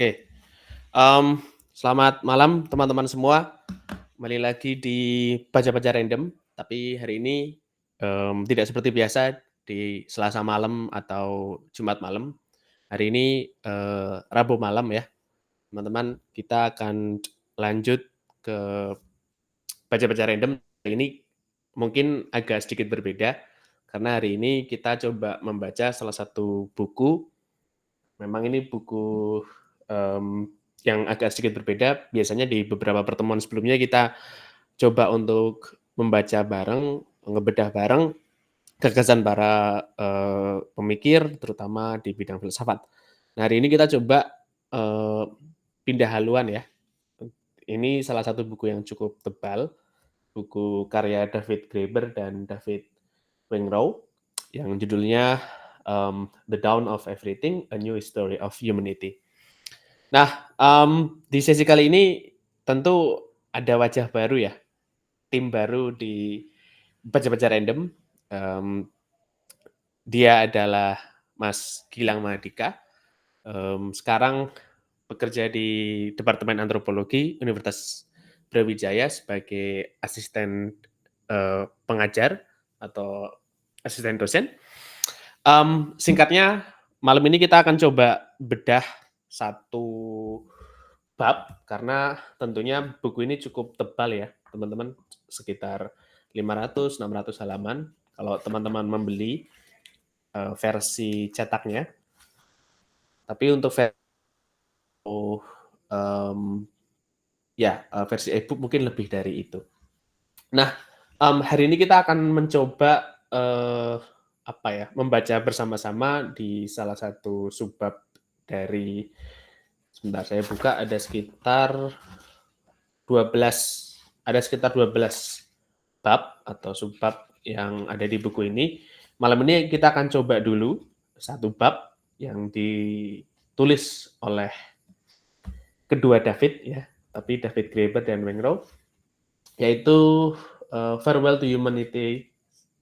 Oke, mmm, selamat malam teman-teman semua. Kembali lagi di Baca-Baca Random, tapi hari ini, tidak seperti biasa di Selasa malam atau Jumat malam. Hari ini, Rabu malam ya, teman-teman. Kita akan lanjut ke Baca-Baca Random. Ini mungkin agak sedikit berbeda, karena hari ini kita coba membaca salah satu buku. Memang ini buku, yang agak sedikit berbeda. Biasanya di beberapa pertemuan sebelumnya kita coba untuk membaca bareng, ngebedah bareng gagasan para, pemikir terutama di bidang filsafat. Nah, hari ini kita coba, eee, pindah haluan ya. Ini salah satu buku yang cukup tebal, buku karya David Graeber dan David Wengrow yang judulnya, The Dawn of Everything: A New History of Humanity. Nah, di sesi kali ini tentu ada wajah baru ya, tim baru di Baca-Baca Random, mmm, dia adalah Mas Gilang Mahardika, sekarang bekerja di Departemen Antropologi Universitas Brawijaya sebagai asisten, pengajar atau asisten dosen. Singkatnya malam ini kita akan coba bedah satu bab, karena tentunya buku ini cukup tebal ya, teman-teman, sekitar 500-600 halaman. Kalau teman-teman membeli, versi cetaknya, tapi untuk mmm, versi e-book mungkin lebih dari itu. Nah, hari ini kita akan mencoba, membaca bersama-sama di salah satu subbab dari sebentar saya buka, ada sekitar 12 bab atau subbab yang ada di buku ini. Malam ini kita akan coba dulu satu bab yang ditulis oleh kedua David ya, tapi David Graeber dan Wengrow, yaitu, Farewell to Humanity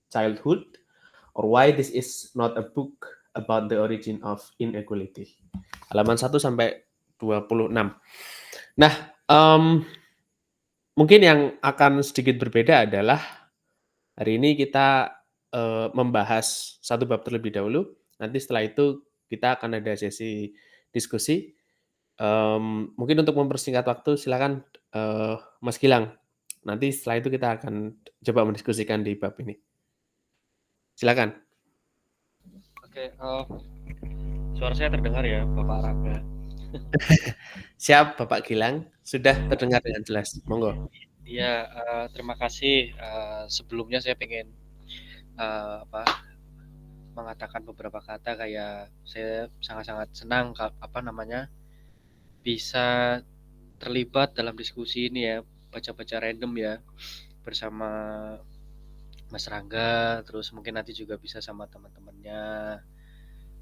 Childhood, or Why This Is Not a Book About the Origin of Inequality. Halaman 1 sampai 26. Nah, mungkin yang akan sedikit berbeda adalah hari ini kita, membahas satu bab terlebih dahulu, nanti setelah itu kita akan ada sesi diskusi. Mungkin untuk mempersingkat waktu silakan, Mas Gilang, nanti setelah itu kita akan coba mendiskusikan di bab ini. Silakan. Oke, suara saya terdengar ya, Bapak Rangga? Siap, Bapak Gilang, sudah terdengar dengan jelas, monggo. Iya, terima kasih. Sebelumnya saya pengen apa, mengatakan beberapa kata kayak saya sangat-sangat senang bisa terlibat dalam diskusi ini ya, baca-baca random ya, bersama Mas Rangga, terus mungkin nanti juga bisa sama teman-temannya.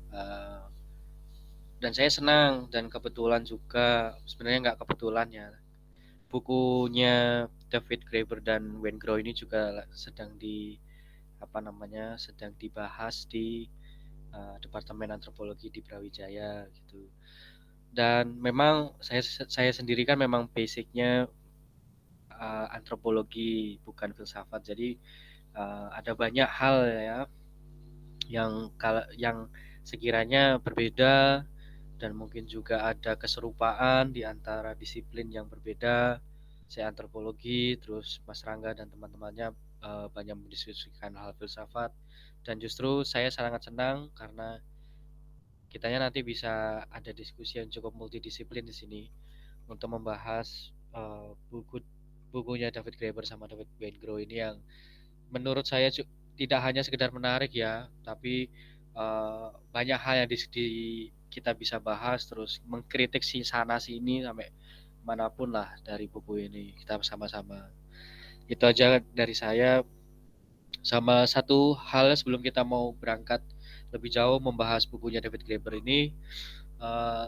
Uh, dan saya senang dan kebetulan juga, sebenarnya nggak kebetulan ya, bukunya David Graeber dan Wayne Grow ini juga sedang dibahas di Departemen Antropologi di Brawijaya gitu. Dan memang saya sendiri kan memang basicnya antropologi bukan filsafat. Jadi ada banyak hal ya yang sekiranya berbeda dan mungkin juga ada keserupaan di antara disiplin yang berbeda. Saya antropologi, terus Mas Rangga dan teman-temannya banyak mendiskusikan hal filsafat, dan justru saya sangat senang karena kitanya nanti bisa ada diskusi yang cukup multidisiplin di sini untuk membahas bukunya David Graeber sama David Wengrow ini yang menurut saya tidak hanya sekedar menarik ya, tapi banyak hal yang kita bisa bahas, terus mengkritik sana sini sampai manapun lah dari buku ini kita sama-sama. Itu aja dari saya. Sama satu hal sebelum kita mau berangkat lebih jauh membahas bukunya David Graeber ini, uh,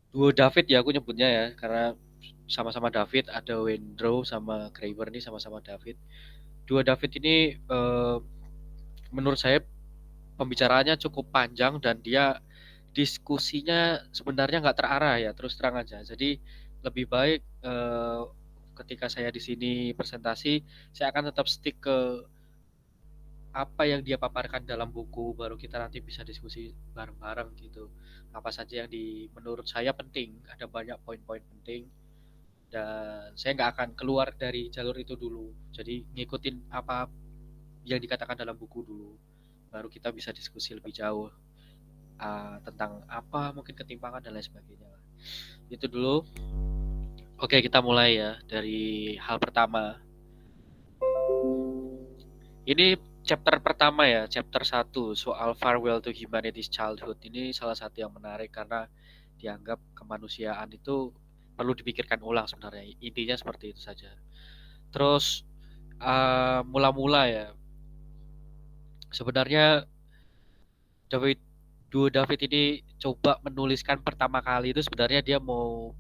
duo David ya aku nyebutnya ya, karena sama-sama David, ada Wendrow sama Graeber nih sama-sama David. Dua David ini menurut saya pembicaraannya cukup panjang dan dia diskusinya sebenarnya nggak terarah ya, terus terang aja. Jadi lebih baik ketika saya di sini presentasi, saya akan tetap stick ke apa yang dia paparkan dalam buku, baru kita nanti bisa diskusi bareng-bareng gitu. Apa saja yang menurut saya penting, ada banyak poin-poin penting, dan saya nggak akan keluar dari jalur itu dulu. Jadi ngikutin apa yang dikatakan dalam buku dulu, baru kita bisa diskusi lebih jauh tentang apa mungkin ketimpangan dan lain sebagainya. Itu dulu. Oke, kita mulai ya dari hal pertama. Ini chapter pertama ya, chapter 1 soal Farewell to Humanity's Childhood. Ini salah satu yang menarik karena dianggap kemanusiaan itu perlu dipikirkan ulang sebenarnya. Intinya seperti itu saja. Terus mula-mula ya, sebenarnya David David ini coba menuliskan pertama kali itu sebenarnya dia mau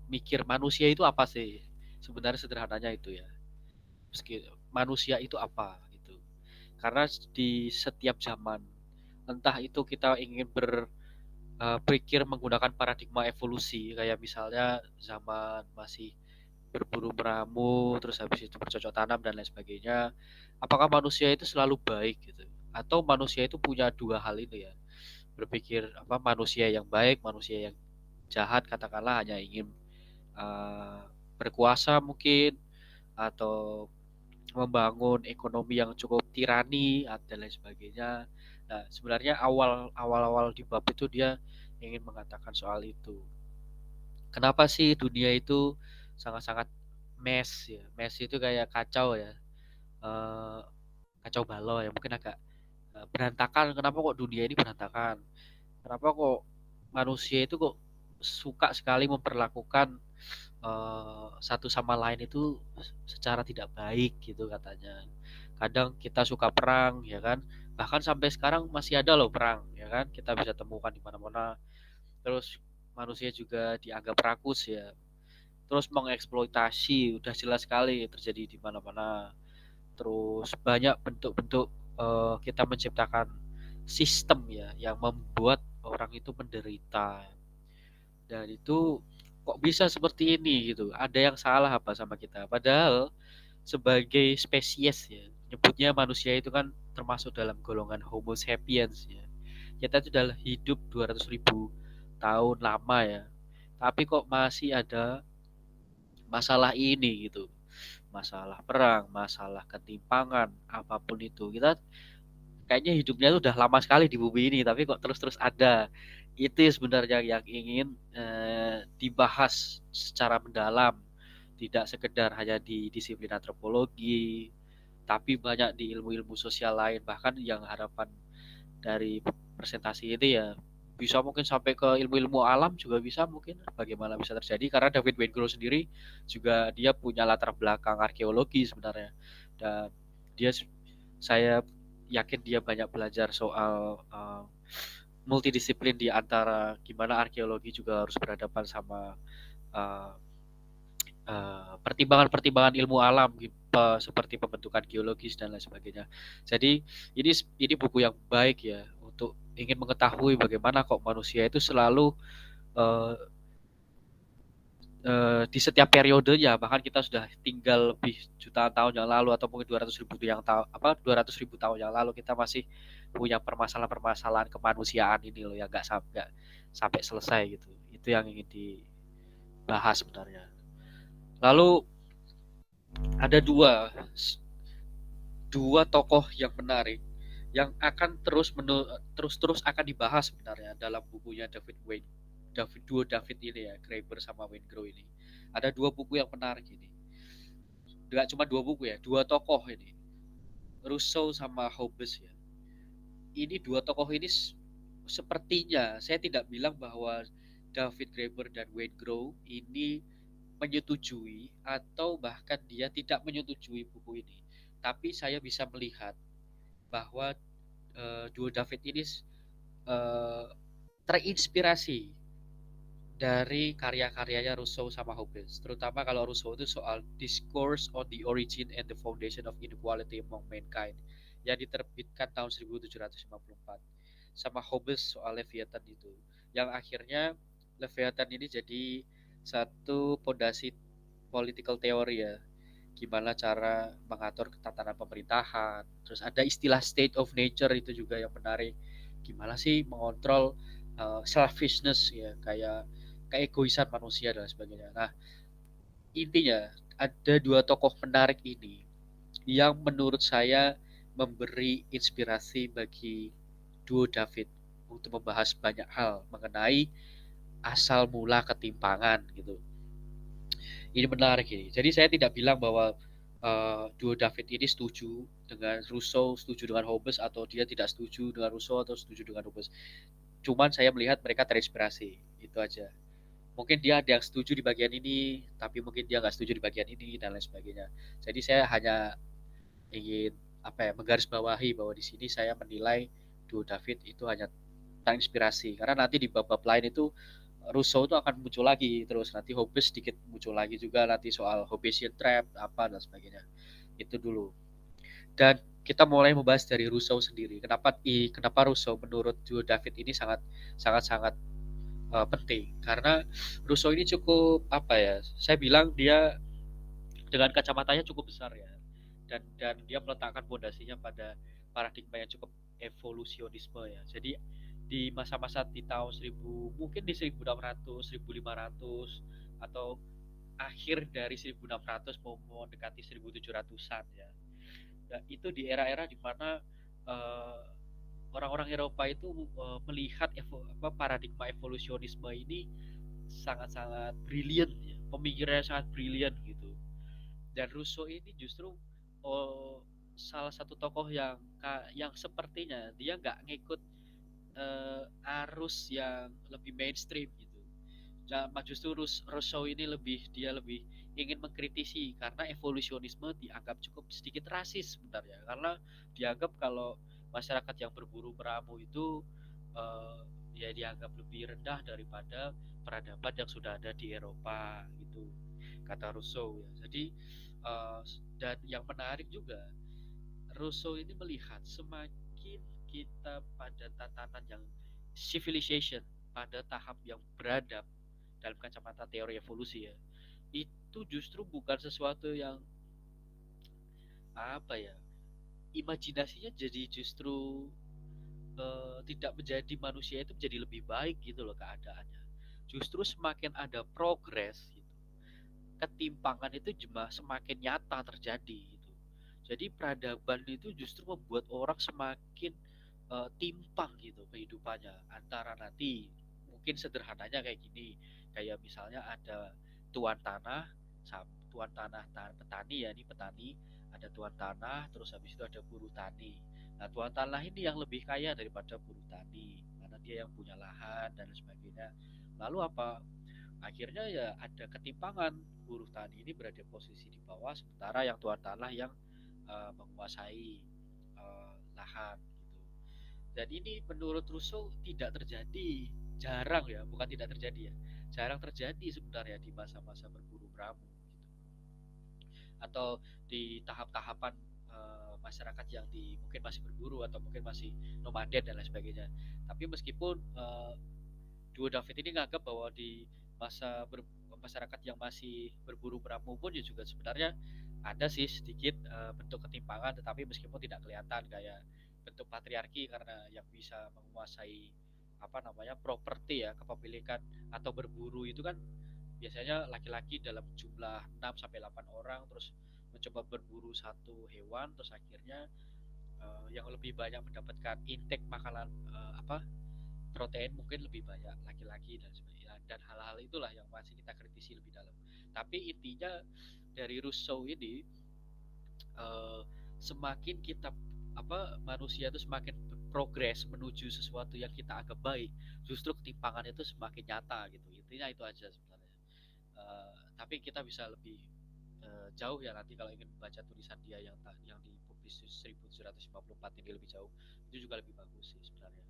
mikir manusia itu apa sih? Sebenarnya sederhananya itu ya. Meski manusia itu apa gitu. Karena di setiap zaman, entah itu kita ingin berpikir menggunakan paradigma evolusi, kayak misalnya zaman masih berburu meramu, terus habis itu bercocok tanam dan lain sebagainya. Apakah manusia itu selalu baik gitu? Atau manusia itu punya dua hal itu ya? Berpikir apa manusia yang baik, manusia yang jahat, katakanlah hanya ingin uh, berkuasa mungkin, atau membangun ekonomi yang cukup tirani dan lain sebagainya. Nah, sebenarnya awal-awal di bab itu dia ingin mengatakan soal itu. Kenapa sih dunia itu sangat-sangat mess ya? Mess itu kayak kacau ya. Eh, kacau balau ya, mungkin agak berantakan. Kenapa kok dunia ini berantakan? Kenapa kok manusia itu kok suka sekali memperlakukan satu sama lain itu secara tidak baik gitu katanya. Kadang kita suka perang ya kan, bahkan sampai sekarang masih ada loh perang ya kan, kita bisa temukan di mana-mana. Terus manusia juga dianggap rakus ya, terus mengeksploitasi udah jelas sekali terjadi di mana-mana. Terus banyak bentuk-bentuk kita menciptakan sistem ya yang membuat orang itu menderita, dan itu kok bisa seperti ini gitu, ada yang salah apa sama kita, padahal sebagai spesies ya, nyebutnya manusia itu kan termasuk dalam golongan Homo sapiens ya, kita itu sudah hidup 200.000 tahun lama ya, tapi kok masih ada masalah ini gitu, masalah perang, masalah ketimpangan, apapun itu kita kayaknya hidupnya tuh udah lama sekali di bumi ini, tapi kok terus-terus ada. Itu sebenarnya yang ingin dibahas secara mendalam, tidak sekedar hanya di disiplin antropologi, tapi banyak di ilmu-ilmu sosial lain. Bahkan yang harapan dari presentasi ini ya bisa mungkin sampai ke ilmu-ilmu alam juga bisa, mungkin bagaimana bisa terjadi, karena David Wengrow sendiri juga dia punya latar belakang arkeologi sebenarnya, dan dia, saya yakin dia banyak belajar soal multidisiplin di antara gimana arkeologi juga harus berhadapan sama uh, pertimbangan-pertimbangan ilmu alam seperti pembentukan geologis dan lain sebagainya. Jadi ini buku yang baik ya untuk ingin mengetahui bagaimana kok manusia itu selalu uh, di setiap periodenya, bahkan kita sudah tinggal lebih jutaan tahun yang lalu atau mungkin 200.000 tahun yang lalu, kita masih punya permasalahan-permasalahan kemanusiaan ini loh yang nggak sampai selesai gitu. Itu yang ingin dibahas sebenarnya. Lalu ada dua tokoh yang menarik yang akan terus akan dibahas sebenarnya dalam bukunya David ini ya, Graeber sama Wengrow ini. Ada dua buku yang menarik ini. Tidak cuma dua buku ya, dua tokoh ini. Rousseau sama Hobbes ya. Ini dua tokoh ini sepertinya, saya tidak bilang bahwa David Graeber dan Wengrow ini menyetujui atau bahkan dia tidak menyetujui buku ini. Tapi saya bisa melihat bahwa dua David ini terinspirasi dari karya-karyanya Rousseau sama Hobbes. Terutama kalau Rousseau itu soal Discourse on the Origin and the Foundation of Inequality Among Mankind yang diterbitkan tahun 1754. sama Hobbes soal Leviathan itu. Yang akhirnya Leviathan ini jadi satu pondasi political theory ya. Gimana cara mengatur tatanan pemerintahan. Terus ada istilah state of nature itu juga yang menarik. Gimana sih mengontrol selfishness ya, kayak keegoisan manusia dan sebagainya. Nah, intinya ada dua tokoh menarik ini yang menurut saya memberi inspirasi bagi duo David untuk membahas banyak hal mengenai asal mula ketimpangan gitu. Ini menarik ini. Jadi saya tidak bilang bahwa duo David ini setuju dengan Rousseau, setuju dengan Hobbes, atau dia tidak setuju dengan Rousseau atau setuju dengan Hobbes. Cuman saya melihat mereka terinspirasi, itu aja. Mungkin dia ada yang setuju di bagian ini, tapi mungkin dia nggak setuju di bagian ini dan lain sebagainya. Jadi saya hanya ingin apa ya, menggarisbawahi bahwa di sini saya menilai duo David itu hanya terinspirasi, karena nanti di bab-bab lain itu Rousseau itu akan muncul lagi, terus nanti Hobbes sedikit muncul lagi juga, nanti soal Hobbesian trap apa dan sebagainya. Itu dulu. Dan kita mulai membahas dari Rousseau sendiri. Kenapa Rousseau menurut duo David ini sangat sangat sangat penting? Karena Rousseau ini cukup apa ya? Saya bilang dia dengan kacamatanya cukup besar ya. Dan dia meletakkan pondasinya pada paradigma yang cukup evolusionisme ya. Jadi di masa-masa di tahun 1000, mungkin di 1600, 1500, atau akhir dari 1600 mau mendekati 1700-an ya. Nah, itu di era-era di mana uh, orang-orang Eropa itu melihat paradigma evolusionisme ini sangat-sangat brilian ya. Pemikirannya sangat brilian gitu. Dan Rousseau ini justru oh, salah satu tokoh yang sepertinya dia nggak ngikut arus yang lebih mainstream gitu. Justru Rousseau ini lebih ingin mengkritisi, karena evolusionisme dianggap cukup sedikit rasis sebenarnya, karena dianggap kalau masyarakat yang berburu meramu itu uh, ya dianggap lebih rendah daripada peradaban yang sudah ada di Eropa gitu, kata Rousseau ya. Jadi uh, dan yang menarik juga, Rousseau ini melihat semakin kita pada tatanan yang civilization, pada tahap yang beradab dalam kacamata teori evolusi ya, itu justru bukan sesuatu yang apa ya, imajinasinya jadi justru tidak menjadi manusia itu menjadi lebih baik gitu loh keadaannya. Justru semakin ada progres gitu, ketimpangan itu semakin nyata terjadi gitu. Jadi peradaban itu justru membuat orang semakin timpang gitu kehidupannya, antara nanti mungkin sederhananya kayak gini, kayak misalnya ada tuan tanah, tuan tanah petani ya, ini petani, ada tuan tanah, terus habis itu ada buruh tani. Nah, tuan tanah ini yang lebih kaya daripada buruh tani karena dia yang punya lahan dan sebagainya. Lalu apa, akhirnya ya ada ketimpangan, buruh tani ini berada posisi di bawah, sementara yang tuan tanah yang menguasai lahan gitu. Dan ini menurut Rousseau tidak terjadi, jarang ya, bukan tidak terjadi ya, jarang terjadi sebenarnya di masa-masa berburu meramu gitu, atau di tahap-tahapan masyarakat yang mungkin masih berburu atau mungkin masih nomaden dan lain sebagainya. Tapi meskipun duo David ini nganggap bahwa di masyarakat yang masih berburu meramu pun ya juga sebenarnya ada sih sedikit bentuk ketimpangan, tetapi meskipun tidak kelihatan kayak bentuk patriarki, karena yang bisa menguasai apa namanya properti ya, kepemilikan atau berburu itu kan biasanya laki-laki dalam jumlah 6 sampai 8 orang, terus mencoba berburu satu hewan, terus akhirnya yang lebih banyak mendapatkan intake makanan protein mungkin lebih banyak laki-laki dan sebagainya, dan hal-hal itulah yang masih kita kritisi lebih dalam. Tapi intinya dari Rousseau ini, semakin kita manusia itu semakin progres menuju sesuatu yang kita anggap baik, justru ketimpangan itu semakin nyata gitu. Intinya itu aja sebenarnya. Tapi kita bisa lebih jauh ya nanti kalau ingin membaca tulisan dia yang dipublis 1754 ini lebih jauh, itu juga lebih bagus sih sebenarnya.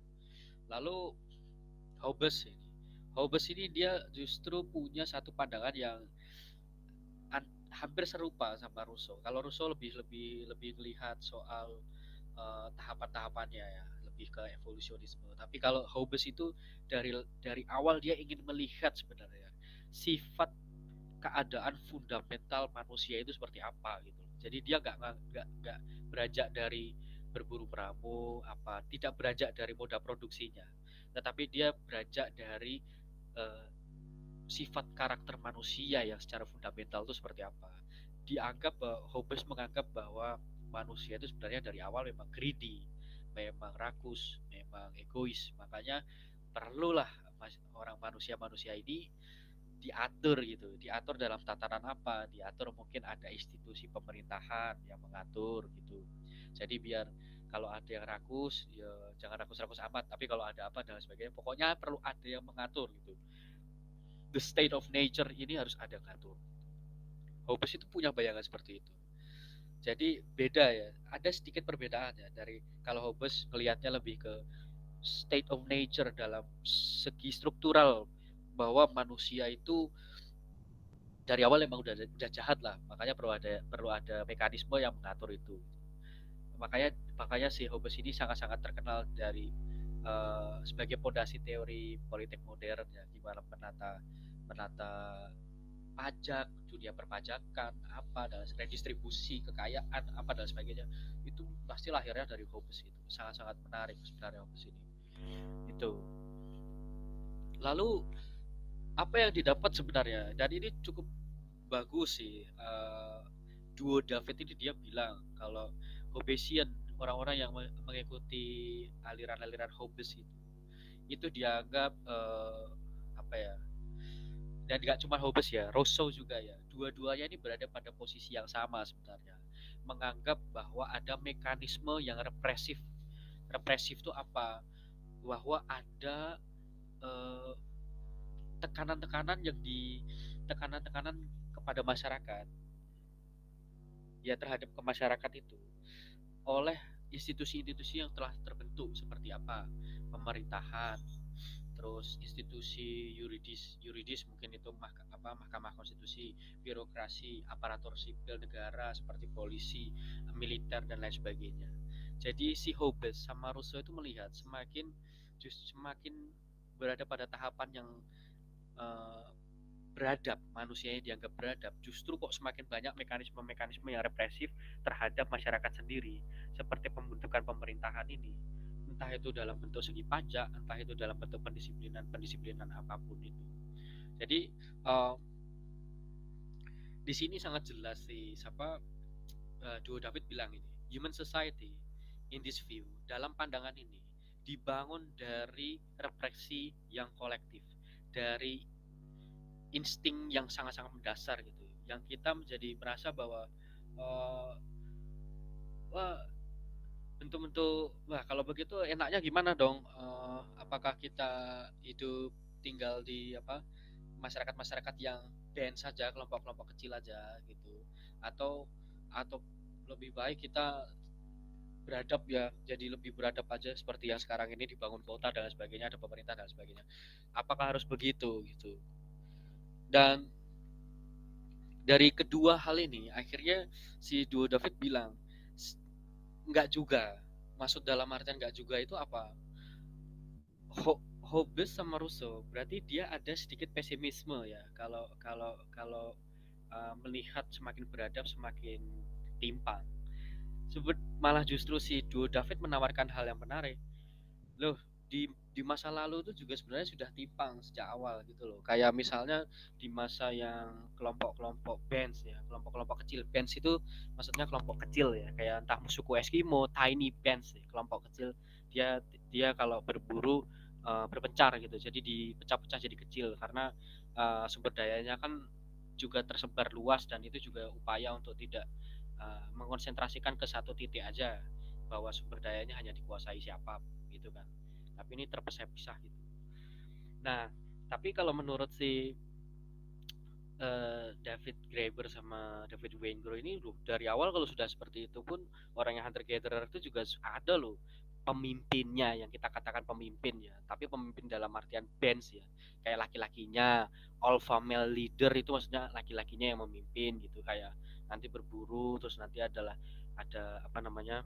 Lalu Hobbes ini dia justru punya satu pandangan yang hampir serupa sama Rousseau. Kalau Rousseau lebih lebih lebih melihat soal tahapan-tahapannya ya, lebih ke evolusionisme. Tapi kalau Hobbes itu dari awal dia ingin melihat sebenarnya sifat keadaan fundamental manusia itu seperti apa gitu. Jadi dia nggak beranjak dari berburu meramu apa, tidak beranjak dari moda produksinya, tetapi dia beranjak dari eh, sifat karakter manusia yang secara fundamental itu seperti apa. Hobbes menganggap bahwa manusia itu sebenarnya dari awal memang greedy, memang rakus, memang egois. Makanya perlulah orang manusia-manusia ini diatur gitu, diatur dalam tataran apa, diatur mungkin ada institusi pemerintahan yang mengatur gitu. Jadi biar kalau ada yang rakus ya jangan rakus-rakus amat, tapi kalau ada apa dan sebagainya pokoknya perlu ada yang mengatur gitu. The state of nature ini harus ada yang ngatur. Hobbes itu punya bayangan seperti itu. Jadi beda ya, ada sedikit perbedaan ya dari kalau Hobbes melihatnya lebih ke state of nature dalam segi struktural, bahwa manusia itu dari awal emang udah jahat lah, makanya perlu ada mekanisme yang mengatur itu. Makanya si Hobbes ini sangat-sangat terkenal dari sebagai pondasi teori politik modern ya, gimana menata menata pajak, dunia perpajakan, apa dan redistribusi kekayaan, apa dan sebagainya. Itu pasti lahirnya dari Hobbes itu. Sangat-sangat menarik sebenarnya Hobbes ini. Itu. Lalu apa yang didapat sebenarnya? Dan ini cukup bagus sih. Duo David ini dia bilang kalau Hobbesian, orang-orang yang mengikuti aliran-aliran Hobbes itu dianggap apa ya, dan nggak cuma Hobbes ya, Rousseau juga ya, dua-duanya ini berada pada posisi yang sama sebenarnya, menganggap bahwa ada mekanisme yang represif. Represif itu apa? Bahwa ada eh, tekanan-tekanan yang di tekanan-tekanan kepada masyarakat, ya terhadap ke masyarakat itu oleh institusi-institusi yang telah terbentuk seperti apa, pemerintahan, terus institusi yuridis yuridis mungkin itu mahkamah konstitusi, birokrasi, aparatur sipil negara seperti polisi, militer dan lain sebagainya. Jadi si Hobbes sama Rousseau itu melihat semakin berada pada tahapan yang eh, beradab, manusianya dianggap beradab, justru kok semakin banyak mekanisme-mekanisme yang represif terhadap masyarakat sendiri, seperti pembentukan pemerintahan ini, entah itu dalam bentuk segi pajak, entah itu dalam bentuk pendisiplinan apapun itu. Jadi uh, di sini sangat jelas sih Duo David bilang ini, human society in this view, dalam pandangan ini dibangun dari represi yang kolektif, dari insting yang sangat-sangat mendasar gitu, yang kita menjadi merasa bahwa uh, wah bentuk-bentuk, wah kalau begitu enaknya gimana dong, apakah kita hidup tinggal di masyarakat-masyarakat yang band saja, kelompok-kelompok kecil aja gitu, atau atau lebih baik kita beradab ya, jadi lebih beradab aja seperti yang sekarang ini dibangun kota dan sebagainya, ada pemerintah dan sebagainya, apakah harus begitu gitu. Dan dari kedua hal ini akhirnya si Duo David bilang nggak juga, maksud dalam artian nggak juga itu apa, Hobbes sama Rousseau berarti dia ada sedikit pesimisme ya, kalau kalau kalau melihat semakin beradab semakin timpang. Malah justru si Duo David menawarkan hal yang menarik loh, di masa lalu itu juga sebenarnya sudah timpang sejak awal gitu loh. Kayak misalnya di masa yang kelompok-kelompok bands ya, kelompok-kelompok kecil. Bands itu maksudnya kelompok kecil ya, kayak entah suku Eskimo, tiny bands ya, kelompok kecil. Dia dia kalau berburu berpencar gitu. Jadi dipecah-pecah jadi kecil karena sumber dayanya kan juga tersebar luas, dan itu juga upaya untuk tidak mengonsentrasikan ke satu titik aja, bahwa sumber dayanya hanya dikuasai siapa gitu kan. Tapi ini terpisah-pisah gitu. Nah, tapi kalau menurut si David Graeber sama David Waingro ini loh, dari awal kalau sudah seperti itu pun orang yang hunter gatherer itu juga ada loh pemimpinnya, yang kita katakan pemimpin ya, tapi pemimpin dalam artian bands ya, kayak laki-lakinya, alpha male leader itu maksudnya laki-lakinya yang memimpin gitu, kayak nanti berburu terus nanti ada apa namanya,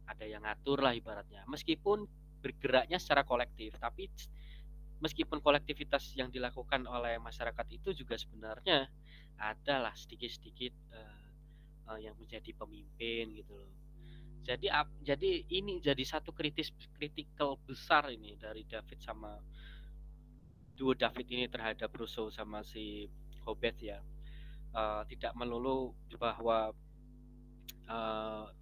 ada yang ngatur lah ibaratnya. Meskipun bergeraknya secara kolektif, tapi meskipun kolektivitas yang dilakukan oleh masyarakat itu juga sebenarnya adalah sedikit-sedikit yang menjadi pemimpin gitu loh. Jadi ini jadi satu kritikal besar ini dari David sama duo David ini terhadap Rousseau sama si Hobbes ya. Tidak melulu bahwa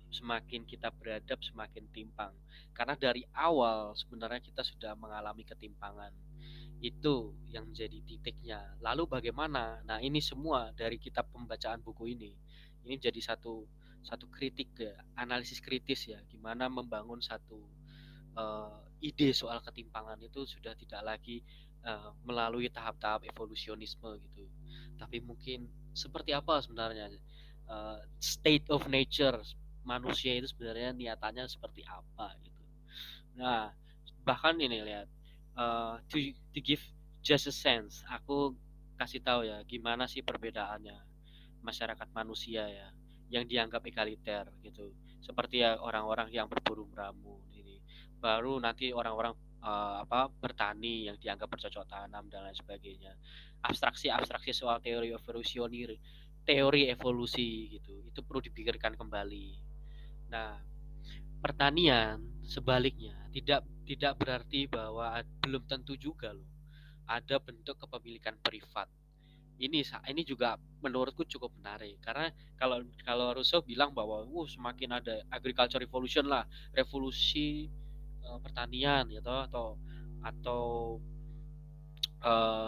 semakin kita beradab semakin timpang. Karena dari awal sebenarnya kita sudah mengalami ketimpangan. Itu yang menjadi titiknya. Lalu bagaimana? Nah, ini semua dari kitab pembacaan buku ini. Ini jadi satu kritik ya, analisis kritis ya, gimana membangun satu ide soal ketimpangan itu sudah tidak lagi melalui tahap-tahap evolusionisme gitu. Tapi mungkin seperti apa sebenarnya state of nature manusia itu sebenarnya niatannya seperti apa gitu. Nah, bahkan ini lihat to give just a sense, aku kasih tahu ya gimana sih perbedaannya masyarakat manusia ya yang dianggap egaliter gitu. Seperti ya orang-orang yang berburu meramu ini. Baru nanti orang-orang bertani yang dianggap bercocok tanam dan lain sebagainya. Abstraksi-abstraksi soal teori evolusi gitu. Itu perlu dipikirkan kembali. Nah, pertanian sebaliknya tidak berarti bahwa belum tentu juga loh ada bentuk kepemilikan privat. Ini juga menurutku cukup menarik karena kalau kalau Rousseau bilang bahwa semakin ada agriculture revolution lah, revolusi pertanian gitu atau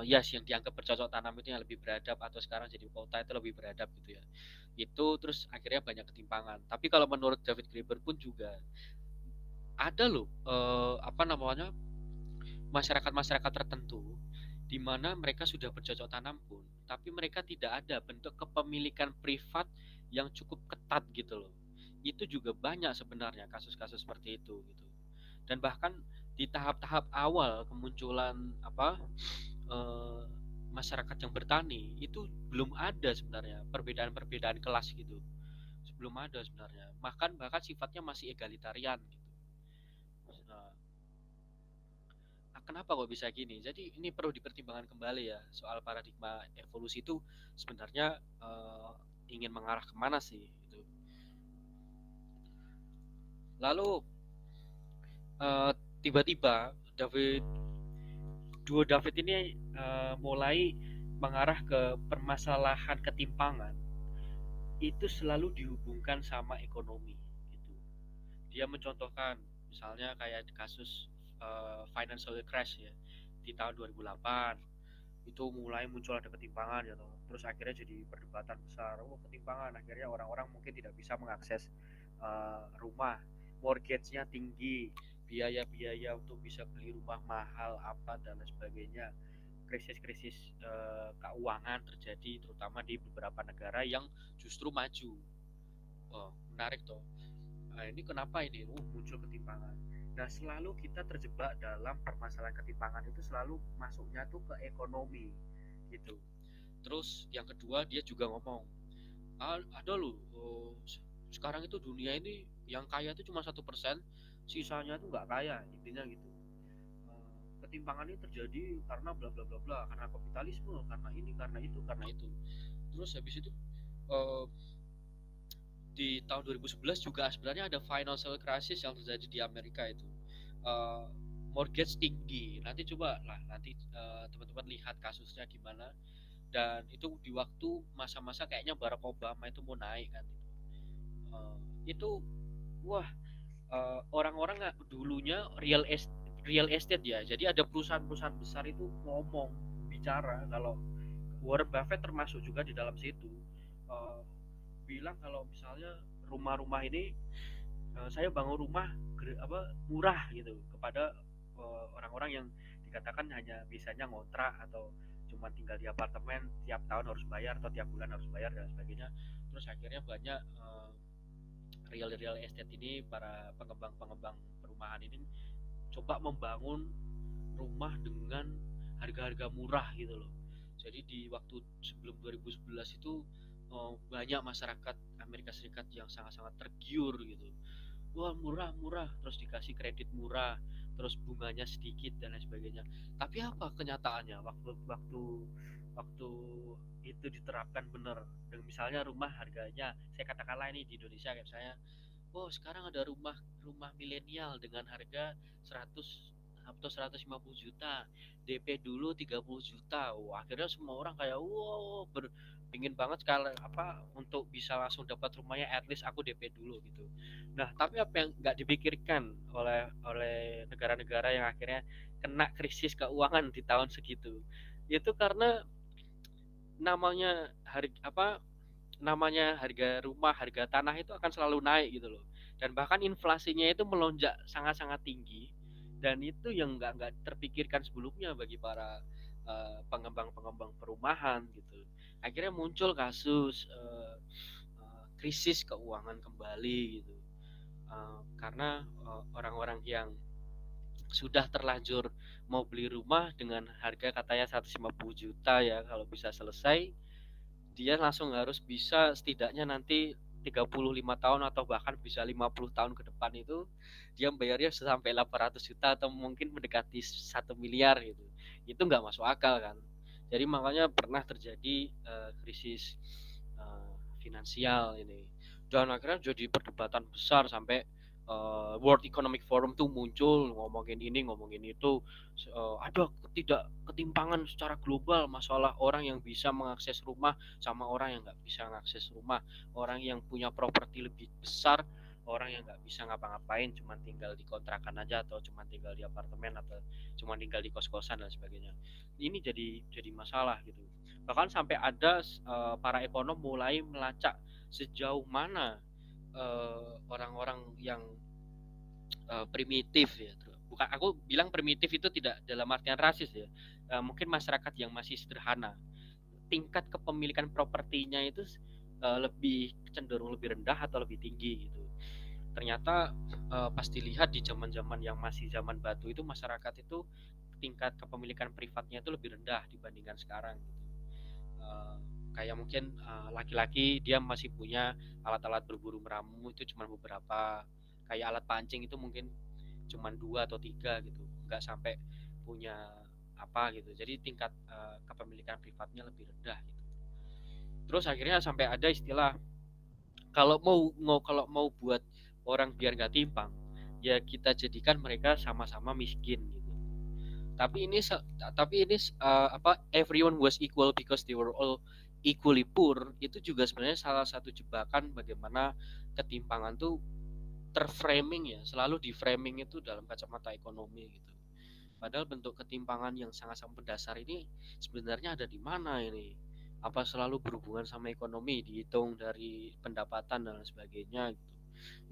yes yang dianggap bercocok tanam itu yang lebih beradab atau sekarang jadi kota itu lebih beradab gitu ya. Itu terus akhirnya banyak ketimpangan. Tapi kalau menurut David Graeber pun juga ada loh apa namanya masyarakat-masyarakat tertentu di mana mereka sudah bercocok tanam pun, tapi mereka tidak ada bentuk kepemilikan privat yang cukup ketat gitu loh. Itu juga banyak sebenarnya kasus-kasus seperti itu gitu. Dan bahkan di tahap-tahap awal kemunculan eh, masyarakat yang bertani itu belum ada sebenarnya perbedaan-perbedaan kelas gitu. Sebelum ada sebenarnya. Bahkan sifatnya masih egalitarian gitu. Nah, kenapa kok bisa gini? Jadi ini perlu dipertimbangkan kembali ya soal paradigma evolusi itu sebenarnya ingin mengarah kemana sih? Gitu. Lalu eh, tiba-tiba duo David ini mulai mengarah ke permasalahan ketimpangan itu selalu dihubungkan sama ekonomi gitu. Dia mencontohkan misalnya kayak kasus financial crash ya di tahun 2008 itu mulai muncul ada ketimpangan gitu. Terus akhirnya jadi perdebatan besar. Ketimpangan akhirnya orang-orang mungkin tidak bisa mengakses rumah, mortgage-nya tinggi, biaya-biaya untuk bisa beli rumah mahal apa dan lain sebagainya. Krisis-krisis keuangan terjadi terutama di beberapa negara yang justru maju. Oh, menarik toh. Nah, ini kenapa ini muncul ketimpangan? Nah, selalu kita terjebak dalam permasalahan ketimpangan itu selalu masuknya tuh ke ekonomi gitu. Terus yang kedua dia juga ngomong, ada loh sekarang itu dunia ini yang kaya itu cuma 1%, sisanya itu nggak kaya intinya gitu. Ketimpangan ini terjadi karena bla bla bla bla, karena kapitalisme, karena ini, karena itu, karena itu. Terus habis itu eh, di tahun 2011 juga sebenarnya ada financial crisis yang terjadi di Amerika itu. Mortgage tinggi. Nanti coba lah nanti teman-teman lihat kasusnya gimana. Dan itu di waktu masa-masa kayaknya Barack Obama itu mau naik kan itu. Itu wah orang-orang nggak dulunya real estate ya. Jadi ada perusahaan-perusahaan besar itu ngomong bicara kalau Warren Buffett termasuk juga di dalam situ. Uh, Bilang kalau misalnya rumah-rumah ini saya bangun rumah murah gitu kepada orang-orang yang dikatakan hanya bisanya ngontrak atau cuma tinggal di apartemen tiap tahun harus bayar atau tiap bulan harus bayar dan sebagainya. Terus akhirnya banyak real estate ini para pengembang-pengembang perumahan ini coba membangun rumah dengan harga-harga murah gitu loh. Jadi di waktu sebelum 2011 itu banyak masyarakat Amerika Serikat yang sangat-sangat tergiur gitu. Wah murah-murah, terus dikasih kredit murah, terus bunganya sedikit dan lain sebagainya. Tapi apa kenyataannya waktu waktu waktu itu diterapkan benar. Dan misalnya rumah harganya, saya katakanlah ini di Indonesia kayak saya, oh sekarang ada rumah rumah milenial dengan harga 100 atau 150 juta, DP dulu 30 juta. Wah, akhirnya semua orang kayak wow, pingin banget sekali apa untuk bisa langsung dapat rumahnya, at least aku DP dulu gitu. Nah, tapi apa yang nggak dipikirkan oleh negara-negara yang akhirnya kena krisis keuangan di tahun segitu, itu karena namanya harga rumah, harga tanah itu akan selalu naik gitu loh. Dan bahkan inflasinya itu melonjak sangat-sangat tinggi, dan itu yang nggak terpikirkan sebelumnya bagi para pengembang-pengembang perumahan gitu. Akhirnya muncul kasus krisis keuangan kembali gitu. Karena orang-orang yang sudah terlanjur mau beli rumah dengan harga katanya 150 juta ya kalau bisa selesai, dia langsung harus bisa setidaknya nanti 35 tahun atau bahkan bisa 50 tahun ke depan itu dia bayarnya sampai 800 juta atau mungkin mendekati 1 miliar gitu. Itu nggak masuk akal kan. Jadi makanya pernah terjadi krisis uh, finansial ini. Dan akhirnya jadi perdebatan besar sampai World Economic Forum tuh muncul ngomongin ini ngomongin itu, ada ketimpangan secara global masalah orang yang bisa mengakses rumah sama orang yang nggak bisa mengakses rumah, orang yang punya properti lebih besar, orang yang nggak bisa ngapa-ngapain, cuma tinggal di kontrakan aja atau cuma tinggal di apartemen atau cuma tinggal di kos-kosan dan sebagainya. Ini jadi masalah gitu. Bahkan sampai ada para ekonom mulai melacak sejauh mana orang-orang yang primitif ya. Bukan aku bilang primitif itu tidak dalam artian rasis ya. Mungkin masyarakat yang masih sederhana. Tingkat kepemilikan propertinya itu lebih cenderung lebih rendah atau lebih tinggi gitu. Ternyata pas dilihat di zaman-zaman yang masih zaman batu itu masyarakat itu tingkat kepemilikan privatnya itu lebih rendah dibandingkan sekarang gitu. Kayak mungkin laki-laki dia masih punya alat-alat berburu meramu itu cuma beberapa, kayak alat pancing itu mungkin cuma 2 atau 3 gitu, nggak sampai punya apa gitu, jadi tingkat kepemilikan privatnya lebih rendah gitu. Terus akhirnya sampai ada istilah, kalau mau buat orang biar nggak timpang ya kita jadikan mereka sama-sama miskin gitu. Tapi ini everyone was equal because they were all equally poor, itu juga sebenarnya salah satu jebakan bagaimana ketimpangan tuh terframing ya, selalu di framing itu dalam kacamata ekonomi gitu. Padahal bentuk ketimpangan yang sangat-sangat mendasar ini sebenarnya ada di mana ini? Apa selalu berhubungan sama ekonomi, dihitung dari pendapatan dan sebagainya gitu.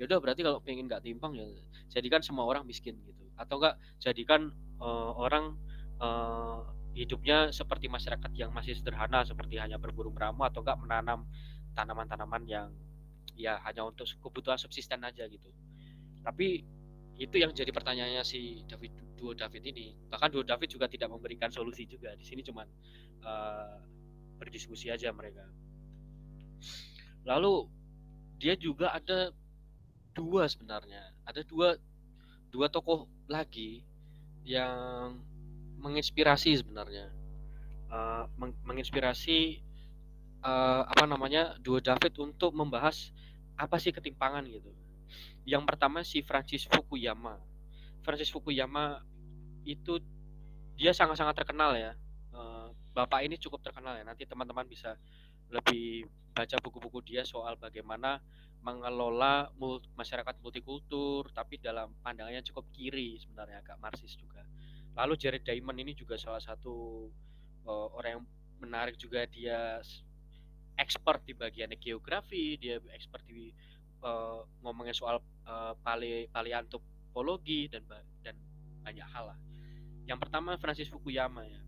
Ya udah berarti kalau pengen nggak timpang ya jadikan semua orang miskin gitu. Atau enggak jadikan orang hidupnya seperti masyarakat yang masih sederhana seperti hanya berburu meramu atau enggak menanam tanaman-tanaman yang ya hanya untuk kebutuhan subsisten aja gitu. Tapi itu yang jadi pertanyaannya si duo David ini. Bahkan duo David juga tidak memberikan solusi juga. Di sini cuman berdiskusi aja mereka. Lalu dia juga ada sebenarnya. Ada dua tokoh lagi yang menginspirasi sebenarnya. Menginspirasi duo David untuk membahas apa sih ketimpangan gitu. Yang pertama si Francis Fukuyama. Francis Fukuyama itu dia sangat-sangat terkenal ya. Bapak ini cukup terkenal ya. Nanti teman-teman bisa lebih baca buku-buku dia soal bagaimana mengelola masyarakat multikultur, tapi dalam pandangannya cukup kiri sebenarnya, agak Marxis juga. Lalu Jared Diamond ini juga salah satu orang yang menarik juga, dia expert di bagian geografi, dia expert di ngomongin soal paleontologi dan banyak hal lah. Yang pertama Francis Fukuyama ya.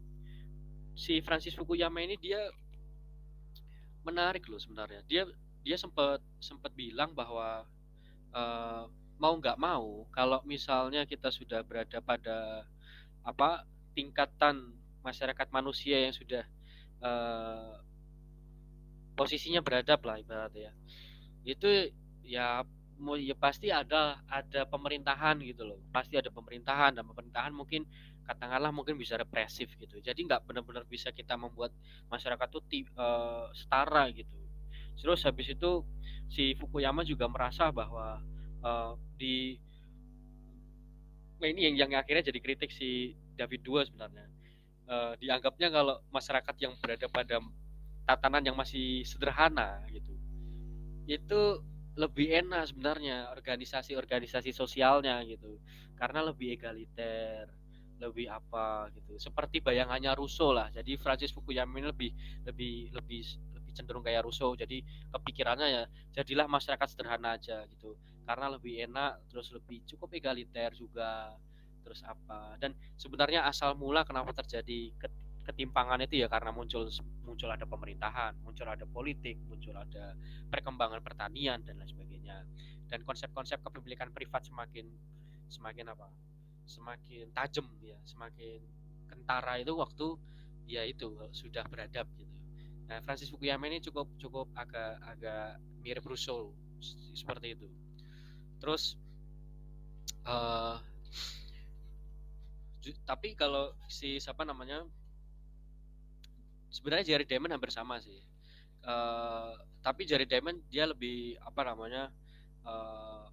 Si Francis Fukuyama ini dia menarik loh sebenarnya. Dia sempat bilang bahwa mau nggak mau kalau misalnya kita sudah berada pada tingkatan masyarakat manusia yang sudah posisinya beradab lah ibaratnya, itu ya Ya pasti ada pemerintahan gitu loh. Pasti ada pemerintahan, dan pemerintahan mungkin katakanlah mungkin bisa represif gitu. Jadi nggak benar-benar bisa kita membuat masyarakat tuh setara gitu. Terus habis itu si Fukuyama juga merasa bahwa eh, di nah ini yang akhirnya jadi kritik si David Duo sebenarnya. Dianggapnya kalau masyarakat yang berada pada tatanan yang masih sederhana gitu, itu lebih enak sebenarnya organisasi-organisasi sosialnya gitu, karena lebih egaliter, lebih apa gitu, seperti bayangannya Rousseau lah. Jadi Francis Fukuyama ini lebih lebih lebih lebih cenderung kayak Rousseau. Jadi kepikirannya ya jadilah masyarakat sederhana aja gitu, karena lebih enak, terus lebih cukup egaliter juga, terus apa. Dan sebenarnya asal mula kenapa terjadi ketimpangan itu ya karena muncul muncul ada pemerintahan, muncul ada politik, muncul ada perkembangan pertanian dan lain sebagainya. Dan konsep-konsep kepemilikan privat semakin semakin apa? Semakin tajam ya, semakin kentara itu waktu ya itu sudah beradab gitu. Nah, Francis Fukuyama ini cukup cukup agak agak mirip Rousseau seperti itu. Terus uh, tapi kalau si siapa namanya, sebenarnya Jerry Diamond hampir sama sih. Tapi Jerry Diamond dia lebih apa namanya, uh,